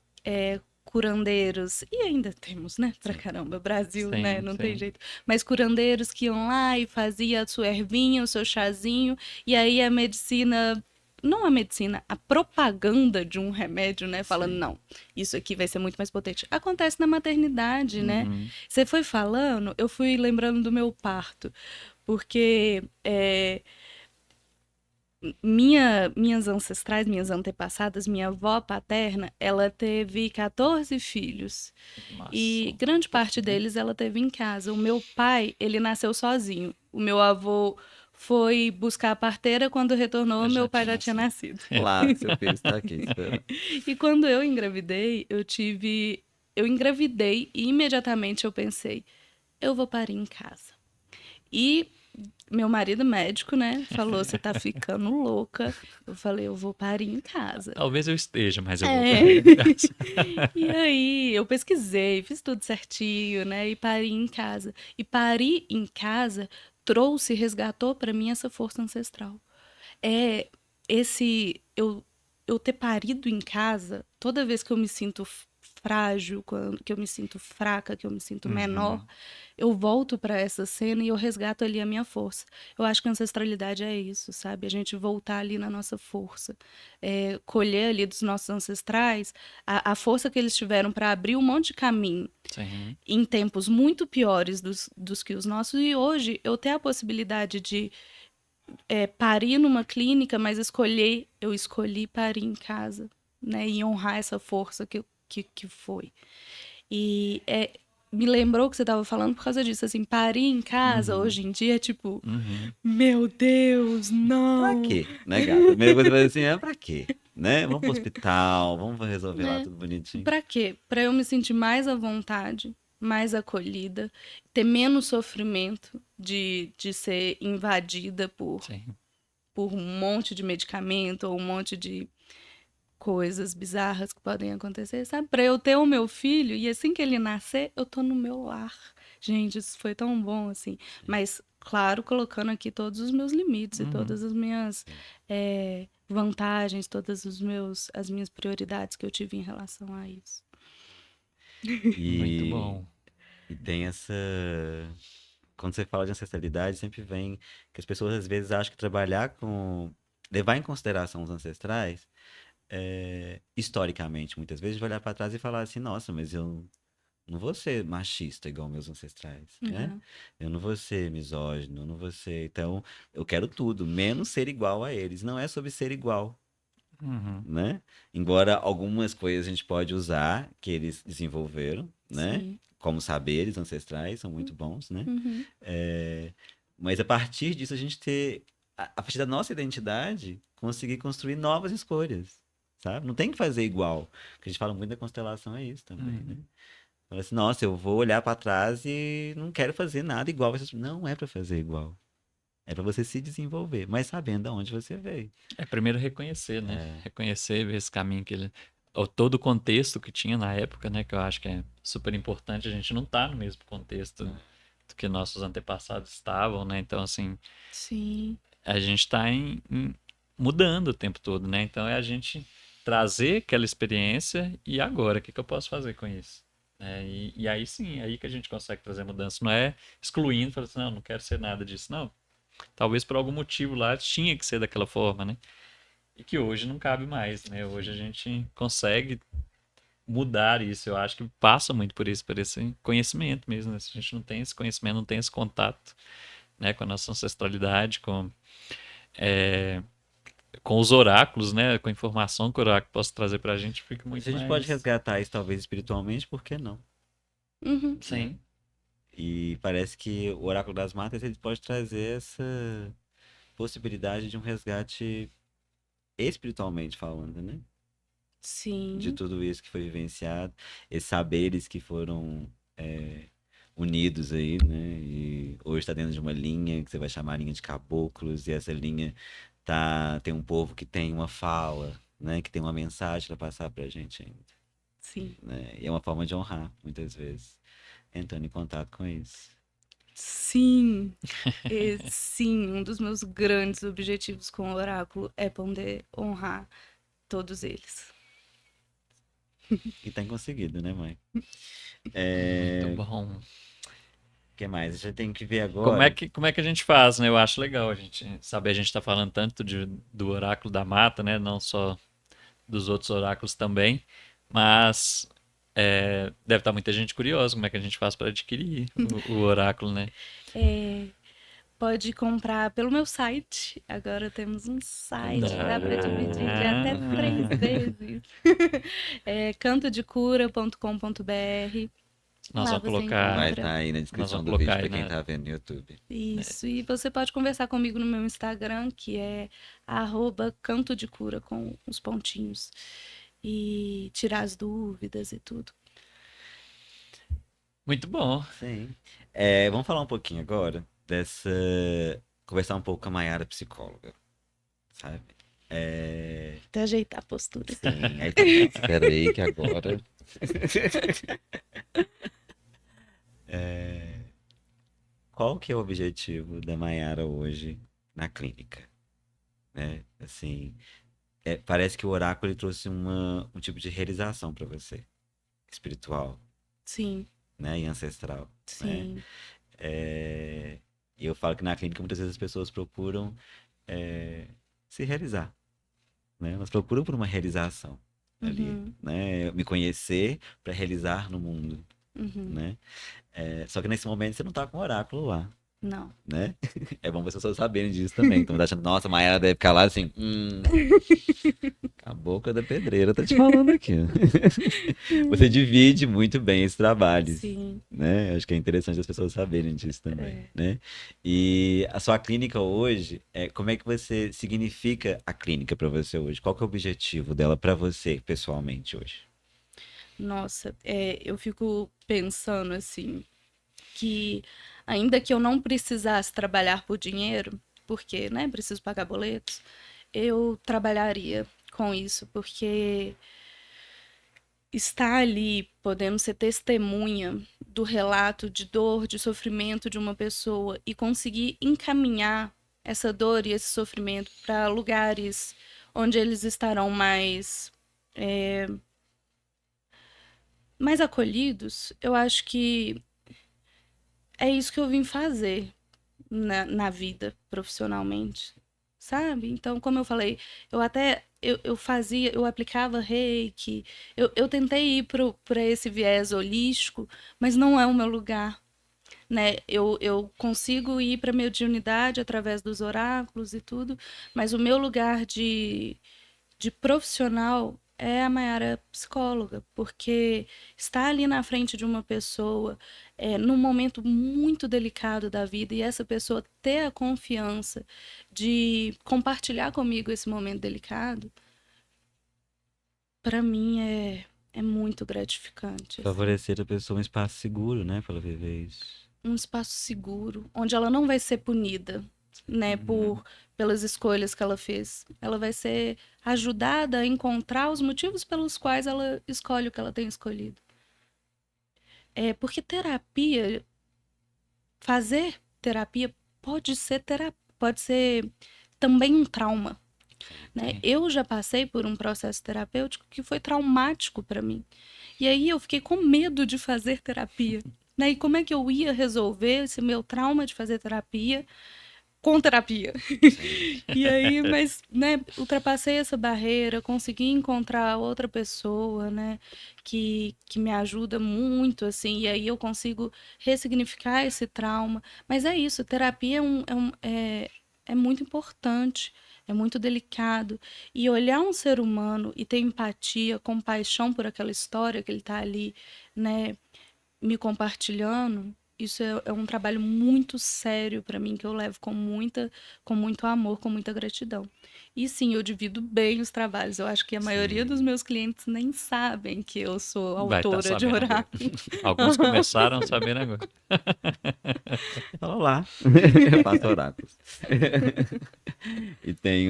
curandeiros, e ainda temos, né? Pra Sim, caramba, Brasil, né? Sim, Não tem sim. jeito. Mas curandeiros que iam lá e fazia a sua ervinha, o seu chazinho, e aí a medicina não a medicina, a propaganda de um remédio, né? Falando, não, isso aqui vai ser muito mais potente. Acontece na maternidade, né? Uhum. Você foi falando, eu fui lembrando do meu parto, porque minhas ancestrais, minhas antepassadas, minha avó paterna, ela teve 14 filhos. Nossa. E grande parte deles ela teve em casa. O meu pai, ele nasceu sozinho. O meu avô foi buscar a parteira, quando retornou, Eu já meu pai tinha já tinha nascido. Lá, seu filho está aqui esperando. E quando eu engravidei, eu engravidei e imediatamente eu pensei, eu vou parir em casa. E meu marido médico, né, falou, você tá ficando louca. Eu falei, eu vou parir em casa. Talvez eu esteja, mas eu vou É. parir em casa. E aí, eu pesquisei, fiz tudo certinho, né? E pari em casa. E parir em casa resgatou para mim essa força ancestral. É esse eu ter parido em casa, toda vez que eu me sinto frágil, que eu me sinto fraca, que eu me sinto menor, eu volto para essa cena e eu resgato ali a minha força. Eu acho que a ancestralidade é isso, sabe? A gente voltar ali na nossa força, colher ali dos nossos ancestrais a força que eles tiveram para abrir um monte de caminho Sim. em tempos muito piores dos que os nossos, e hoje eu ter a possibilidade de parir numa clínica, mas eu escolhi parir em casa, né? E honrar essa força que foi. E me lembrou que você estava falando por causa disso, assim, parir em casa hoje em dia é tipo, meu Deus, Pra não! quê? Né, gata? A primeira coisa que eu falei assim, pra quê? Né? Vamos pro hospital, vamos resolver lá Né? tudo bonitinho. Pra quê? Pra eu me sentir mais à vontade, mais acolhida, ter menos sofrimento de ser invadida Sim. por um monte de medicamento ou um monte de coisas bizarras que podem acontecer, sabe? Pra eu ter o meu filho e assim que ele nascer, eu tô no meu lar. Gente, isso foi tão bom, assim. Mas, claro, colocando aqui todos os meus limites e todas as minhas vantagens, as minhas prioridades que eu tive em relação a isso. Muito E, bom. e tem essa. Quando você fala de ancestralidade, sempre vem que as pessoas às vezes acham que trabalhar com. Levar em consideração os ancestrais, historicamente, muitas vezes, vai olhar para trás e falar assim: nossa, mas eu não vou ser machista igual meus ancestrais, né? Uhum. Eu não vou ser misógino, eu não vou ser. Então, eu quero tudo, menos ser igual a eles. Não é sobre ser igual, Uhum. né? Embora algumas coisas a gente pode usar que eles desenvolveram, né? Sim. Como saberes ancestrais são muito bons, né? Uhum. Mas a partir disso a gente ter, a partir da nossa identidade, conseguir construir novas escolhas, sabe? Não tem que fazer igual. O que a gente fala muito da constelação é isso também, né? Fala assim, nossa, eu vou olhar para trás e não quero fazer nada igual. Não é para fazer igual. É para você se desenvolver, mas sabendo de onde você veio. É primeiro reconhecer, né? É. Reconhecer, ver esse caminho que ele. Todo o contexto que tinha na época, né? Que eu acho que é super importante. A gente não tá no mesmo contexto do que nossos antepassados estavam, né? Então, assim, Sim. a gente tá mudando o tempo todo, né? Então é a gente trazer aquela experiência e agora, o que que eu posso fazer com isso? E aí sim, aí que a gente consegue trazer mudança. Não é excluindo, falando assim, não, não quero ser nada disso. Não, talvez por algum motivo lá tinha que ser daquela forma, né? E que hoje não cabe mais, né? Hoje a gente consegue mudar isso. Eu acho que passa muito por isso, por esse conhecimento mesmo, né? Se a gente não tem esse conhecimento, não tem esse contato, né, com a nossa ancestralidade, é, com os oráculos, né? Com a informação que o oráculo possa trazer pra gente, fica Se muito a gente pode mais. resgatar isso, talvez espiritualmente, por que não? Uhum. Né? Sim. E parece que o Oráculo das Matas ele pode trazer essa possibilidade de um resgate espiritualmente falando, né? De Sim. tudo isso que foi vivenciado, esses saberes que foram unidos aí, né? E hoje está dentro de uma linha que você vai chamar a linha de caboclos, e essa linha tem um povo que tem uma fala, né? Que tem uma mensagem para passar para a gente ainda, Sim. né? E é uma forma de honrar, muitas vezes, entrando em contato com isso. Sim. Sim, um dos meus grandes objetivos com o oráculo é poder honrar todos eles. E tem conseguido, né, mãe? Muito É, bom. que mais? A gente tem que ver Como é agora. que a gente faz, né? Eu acho legal a gente saber, a gente tá falando tanto do oráculo da mata, né? Não só dos outros oráculos também, mas deve estar muita gente curiosa como é que a gente faz para adquirir o oráculo, né? É, pode comprar pelo meu site. Agora temos um site, dá para dividir em até 3 vezes. É cantodecura.com.br. Nós Lá vamos você colocar, Vai encontra estar aí na nós descrição vamos do vídeo colocar aí para quem tá vendo no YouTube. isso. E você pode conversar comigo no meu Instagram, que é @cantodecura com os pontinhos. E tirar as dúvidas e tudo. Muito bom. Sim. Vamos falar um pouquinho agora dessa. Conversar um pouco com a Mayara, psicóloga, sabe? É, Até ajeitar a postura aqui. Sim, aí tá. Espera aí que agora. É, Qual que é o objetivo da Mayara hoje na clínica, né? Assim, parece que o oráculo ele trouxe um tipo de realização para você, espiritual, Sim, né? E ancestral, né? sim. É, E eu falo que na clínica muitas vezes as pessoas procuram é, se realizar, né? Elas procuram por uma realização ali, Uhum, né? Me conhecer para realizar no mundo, uhum. né? Só que nesse momento você não tá com o oráculo lá, Não. né? É bom vocês só saberem disso também. Então, tá achando, nossa, a Mayara deve ficar lá assim, a boca da pedreira tá te falando aqui. Você divide muito bem esses trabalhos, Sim, né? Acho que é interessante as pessoas saberem disso também, é. né? E a sua clínica hoje, como é que você significa a clínica para você hoje? Qual que é o objetivo dela para você pessoalmente hoje? Nossa, eu fico pensando assim, que ainda que eu não precisasse trabalhar por dinheiro, porque, né, preciso pagar boletos, eu trabalharia com isso, porque estar ali, podendo ser testemunha do relato de dor, de sofrimento de uma pessoa e conseguir encaminhar essa dor e esse sofrimento para lugares onde eles estarão mais acolhidos, eu acho que é isso que eu vim fazer na vida profissionalmente, sabe? Então, como eu falei, eu fazia, eu aplicava reiki, eu tentei ir para esse viés holístico, mas não é o meu lugar, né? Eu consigo ir para mediunidade através dos oráculos e tudo, mas o meu lugar de profissional é a Mayara psicóloga, porque está ali na frente de uma pessoa num momento muito delicado da vida e essa pessoa ter a confiança de compartilhar comigo esse momento delicado, para mim é muito gratificante, assim. Favorecer a pessoa um espaço seguro, né, para ela viver isso. Um espaço seguro, onde ela não vai ser punida, né, Uhum. pelas escolhas que ela fez. Ela vai ser ajudada a encontrar os motivos pelos quais ela escolhe o que ela tem escolhido. Porque terapia, fazer terapia pode ser também um trauma, né? Sim. Eu já passei por um processo terapêutico que foi traumático para mim. E aí eu fiquei com medo de fazer terapia. Né? E como é que eu ia resolver esse meu trauma de fazer terapia com terapia? Sim. E aí, mas, né, ultrapassei essa barreira, consegui encontrar outra pessoa, né, que me ajuda muito, assim, e aí eu consigo ressignificar esse trauma. Mas é isso, terapia é muito importante, é muito delicado. E olhar um ser humano e ter empatia, compaixão por aquela história que ele está ali, né, me compartilhando, isso é um trabalho muito sério para mim, que eu levo com muito amor, com muita gratidão. E sim, eu divido bem os trabalhos. Eu acho que a maioria dos Sim. meus clientes nem sabem que eu sou Vai estar autora de sabendo agora. oráculo. Alguns começaram sabendo agora. Olá, eu faço oráculos. E tem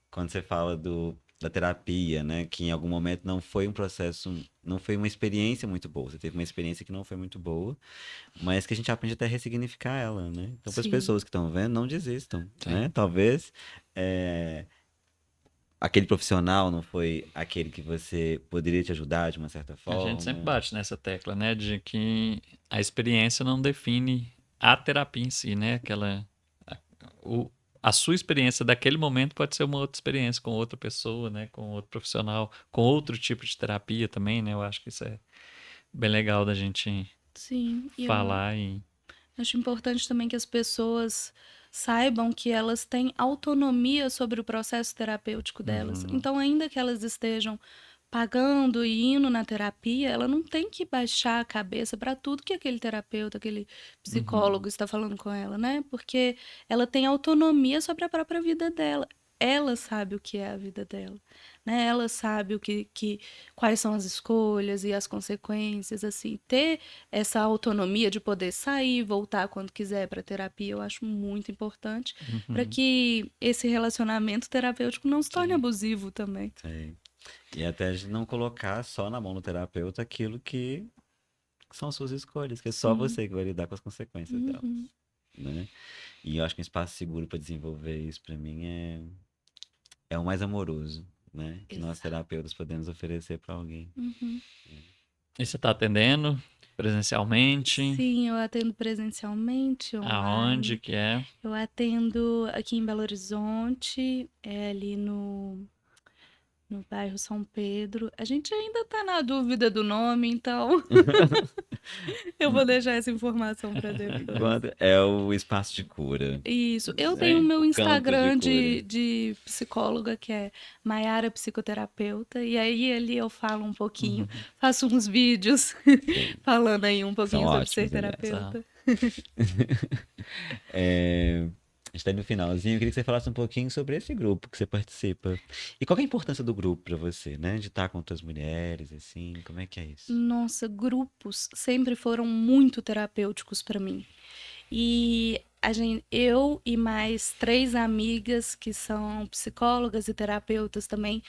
quando você fala da terapia, né? Que em algum momento não foi um processo, não foi uma experiência muito boa. Você teve uma experiência que não foi muito boa, mas que a gente aprende até a ressignificar ela, né? Então, para as Sim, pessoas que estão vendo, não desistam, Sim. né? Talvez é, aquele profissional não foi aquele que você poderia te ajudar de uma certa A gente sempre forma? bate nessa tecla, né? De que a experiência não define a terapia em si, né? A, o- a sua experiência daquele momento pode ser uma outra experiência com outra pessoa, né? Com outro profissional, com outro tipo de terapia também, né? Eu acho que isso é bem legal da gente Sim, e eu falar e. acho importante também que as pessoas saibam que elas têm autonomia sobre o processo terapêutico delas. Uhum, Então, ainda que elas estejam pagando e indo na terapia, ela não tem que baixar a cabeça para tudo que aquele terapeuta, aquele uhum, psicólogo está falando com ela, né? Porque ela tem autonomia sobre a própria vida dela. Ela sabe o que é a vida dela, né? Ela sabe quais são as escolhas e as consequências, assim. Ter essa autonomia de poder sair, voltar quando quiser para terapia, eu acho muito importante para uhum. que esse relacionamento terapêutico não se torne Sim, abusivo também. sim. E até de não colocar só na mão do terapeuta aquilo que são suas escolhas, que é só Sim. você que vai lidar com as consequências delas, Uhum. né? E eu acho que um espaço seguro para desenvolver isso, para mim, é o mais amoroso, né? Que nós Exato. terapeutas podemos oferecer para alguém. Uhum. E você está atendendo presencialmente? Sim, eu atendo presencialmente, Aonde online. que é? Eu atendo aqui em Belo Horizonte, ali no bairro São Pedro. A gente ainda tá na dúvida do nome, então eu vou deixar essa informação para depois. Quando é o espaço de cura, Isso. Eu tenho o né? meu O campo de Instagram cura. de psicóloga, que é Maiara Psicoterapeuta, e aí ali eu falo um pouquinho, Uhum. faço uns vídeos Sim, falando aí um são pouquinho sobre ser ótimos, aliás. Tá. terapeuta. É, a gente tá no finalzinho, eu queria que você falasse um pouquinho sobre esse grupo que você participa. E qual que é a importância do grupo para você, né? De estar com outras mulheres, assim, como é que é isso? Nossa, grupos sempre foram muito terapêuticos para mim. E eu e mais 3 amigas que são psicólogas e terapeutas também,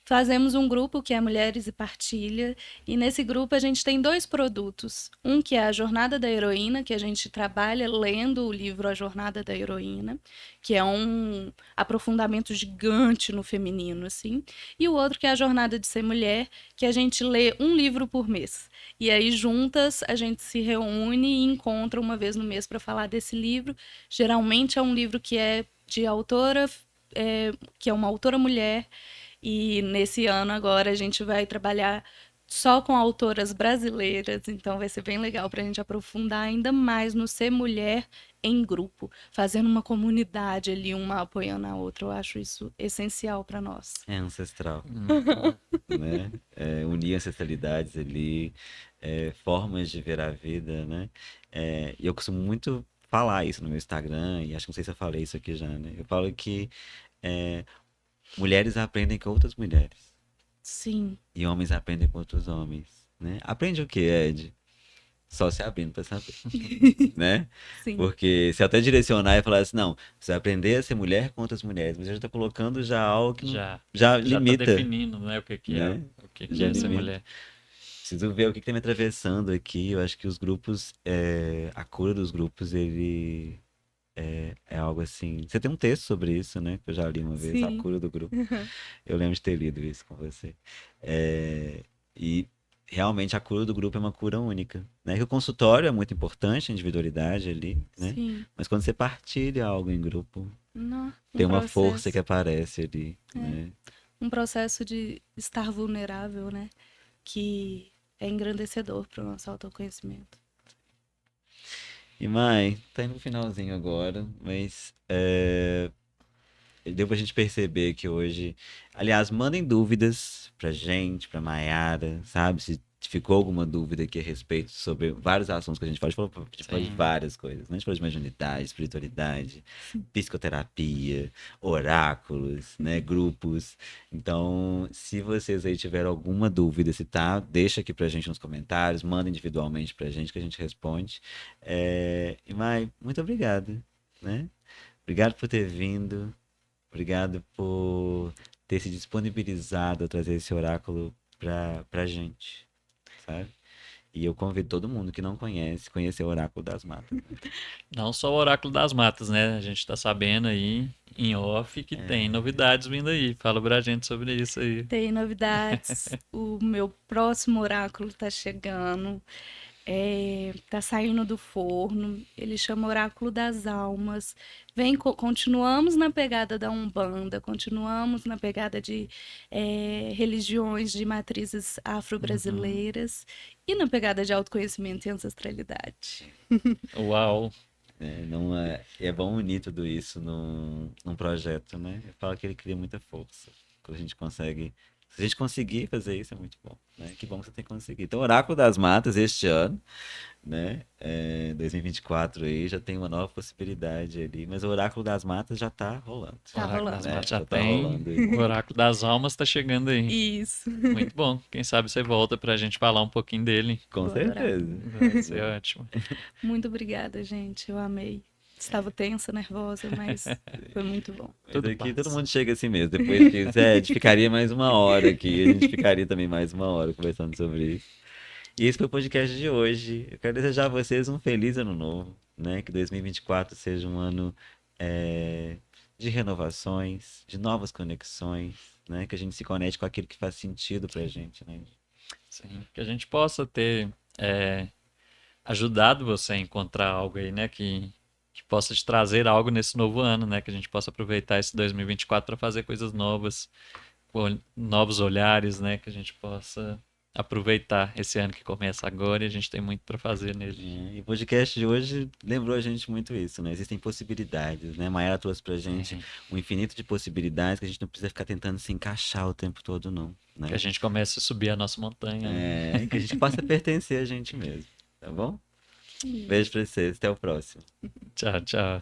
fazemos um grupo que é Mulheres e Partilha, e nesse grupo a gente tem 2 produtos. Um que é a Jornada da Heroína, que a gente trabalha lendo o livro A Jornada da Heroína, que é um aprofundamento gigante no feminino, assim. E o outro que é a Jornada de Ser Mulher, que a gente lê um livro por mês. E aí, juntas, a gente se reúne e encontra uma vez no mês para falar desse livro. Geralmente é um livro que é de autora, que é uma autora mulher, e nesse ano agora a gente vai trabalhar só com autoras brasileiras, então vai ser bem legal para a gente aprofundar ainda mais no ser mulher em grupo, fazendo uma comunidade ali, uma apoiando a outra. Eu acho isso essencial para nós. É ancestral, Uhum. né? É, unir ancestralidades ali, formas de ver a vida, né? E eu costumo muito falar isso no meu Instagram, e acho que não sei se eu falei isso aqui já, né? Eu falo que é, mulheres aprendem com outras mulheres, Sim, e homens aprendem com outros homens, né? Aprende o que, Ed? Só se abrindo pra saber, né? sim, Porque se eu até direcionar e falar assim, não, você vai aprender a ser mulher com outras mulheres, mas já tá colocando já algo que Já, já já tá limita, definindo, né, né? o que Já é ser uhum, limita. mulher. Preciso ver o que que tá me atravessando aqui. Eu acho que os grupos, a cura dos grupos, ele é algo assim. Você tem um texto sobre isso, né? Que eu já li uma vez, a sim, cura do grupo. Eu lembro de ter lido isso com você. E realmente a cura do grupo é uma cura única, né? Que o consultório é muito importante, a individualidade ali, né? sim. Mas quando você partilha algo em grupo, Não, um tem uma força que processo, aparece ali, é, né? um processo de estar vulnerável, né? Que é engrandecedor para o nosso autoconhecimento. E Mai, tá indo no finalzinho agora, mas deu pra gente perceber que hoje. Aliás, mandem dúvidas pra gente, pra Maiara, sabe? Se ficou alguma dúvida aqui a respeito sobre vários assuntos que a gente fala. A gente falou de Sim. várias coisas, né? A gente falou de mediunidade, espiritualidade, psicoterapia, oráculos, né? Grupos. Então, se vocês aí tiveram alguma dúvida, se tá, deixa aqui pra gente nos comentários, manda individualmente pra gente que a gente responde. E Mai, muito obrigado, né? Obrigado por ter vindo. Obrigado por ter se disponibilizado a trazer esse oráculo pra gente, sabe? E eu convido todo mundo que não conhece, conhecer o Oráculo das Matas. Não só o Oráculo das Matas, né? A gente tá sabendo aí, em off, que tem novidades vindo aí. Fala pra gente sobre isso aí. Tem novidades. O meu próximo oráculo tá chegando. Tá saindo do forno. Ele chama Oráculo das Almas. Continuamos na pegada da Umbanda, continuamos na pegada de religiões de matrizes afro-brasileiras e na pegada de autoconhecimento e ancestralidade. Uau! Não é bom unir tudo isso num projeto, né? Eu falo que ele cria muita força. Quando a gente consegue. Se a gente conseguir fazer isso, é muito bom, né? Que bom que você tem conseguido. Então, Oráculo das Matas, este ano, né? 2024 aí, já tem uma nova possibilidade ali. Mas o Oráculo das Matas já tá rolando. O Tá Oráculo das rolando. Matas Já já tá tem. rolando aí. O Oráculo das Almas tá chegando aí. Isso. Muito bom. Quem sabe você volta pra gente falar um pouquinho dele. Com Vou adorar. certeza. Vai ser ótimo. Muito obrigada, gente. Eu amei. Estava tensa, nervosa, mas foi muito bom. Mas Tudo aqui passa. todo mundo chega assim mesmo. Depois disso, a gente ficaria mais uma hora aqui. A gente ficaria também mais uma hora conversando sobre isso. E esse foi o podcast de hoje. Eu quero desejar a vocês um feliz ano novo, né? Que 2024 seja um ano de renovações, de novas conexões, né? Que a gente se conecte com aquilo que faz sentido pra gente, né? Sim, que a gente possa ter ajudado você a encontrar algo aí, né? Que possa te trazer algo nesse novo ano, né? Que a gente possa aproveitar esse 2024 para fazer coisas novas, com novos olhares, né? Que a gente possa aproveitar esse ano que começa agora e a gente tem muito para fazer nele. E o podcast de hoje lembrou a gente muito isso, né? Existem possibilidades, né? Mayara trouxe pra gente um infinito de possibilidades que a gente não precisa ficar tentando se encaixar o tempo todo, não, né? Que a gente comece a subir a nossa montanha, né? Que a gente possa pertencer a gente mesmo, tá bom? Beijo pra vocês, até o próximo. Tchau, tchau.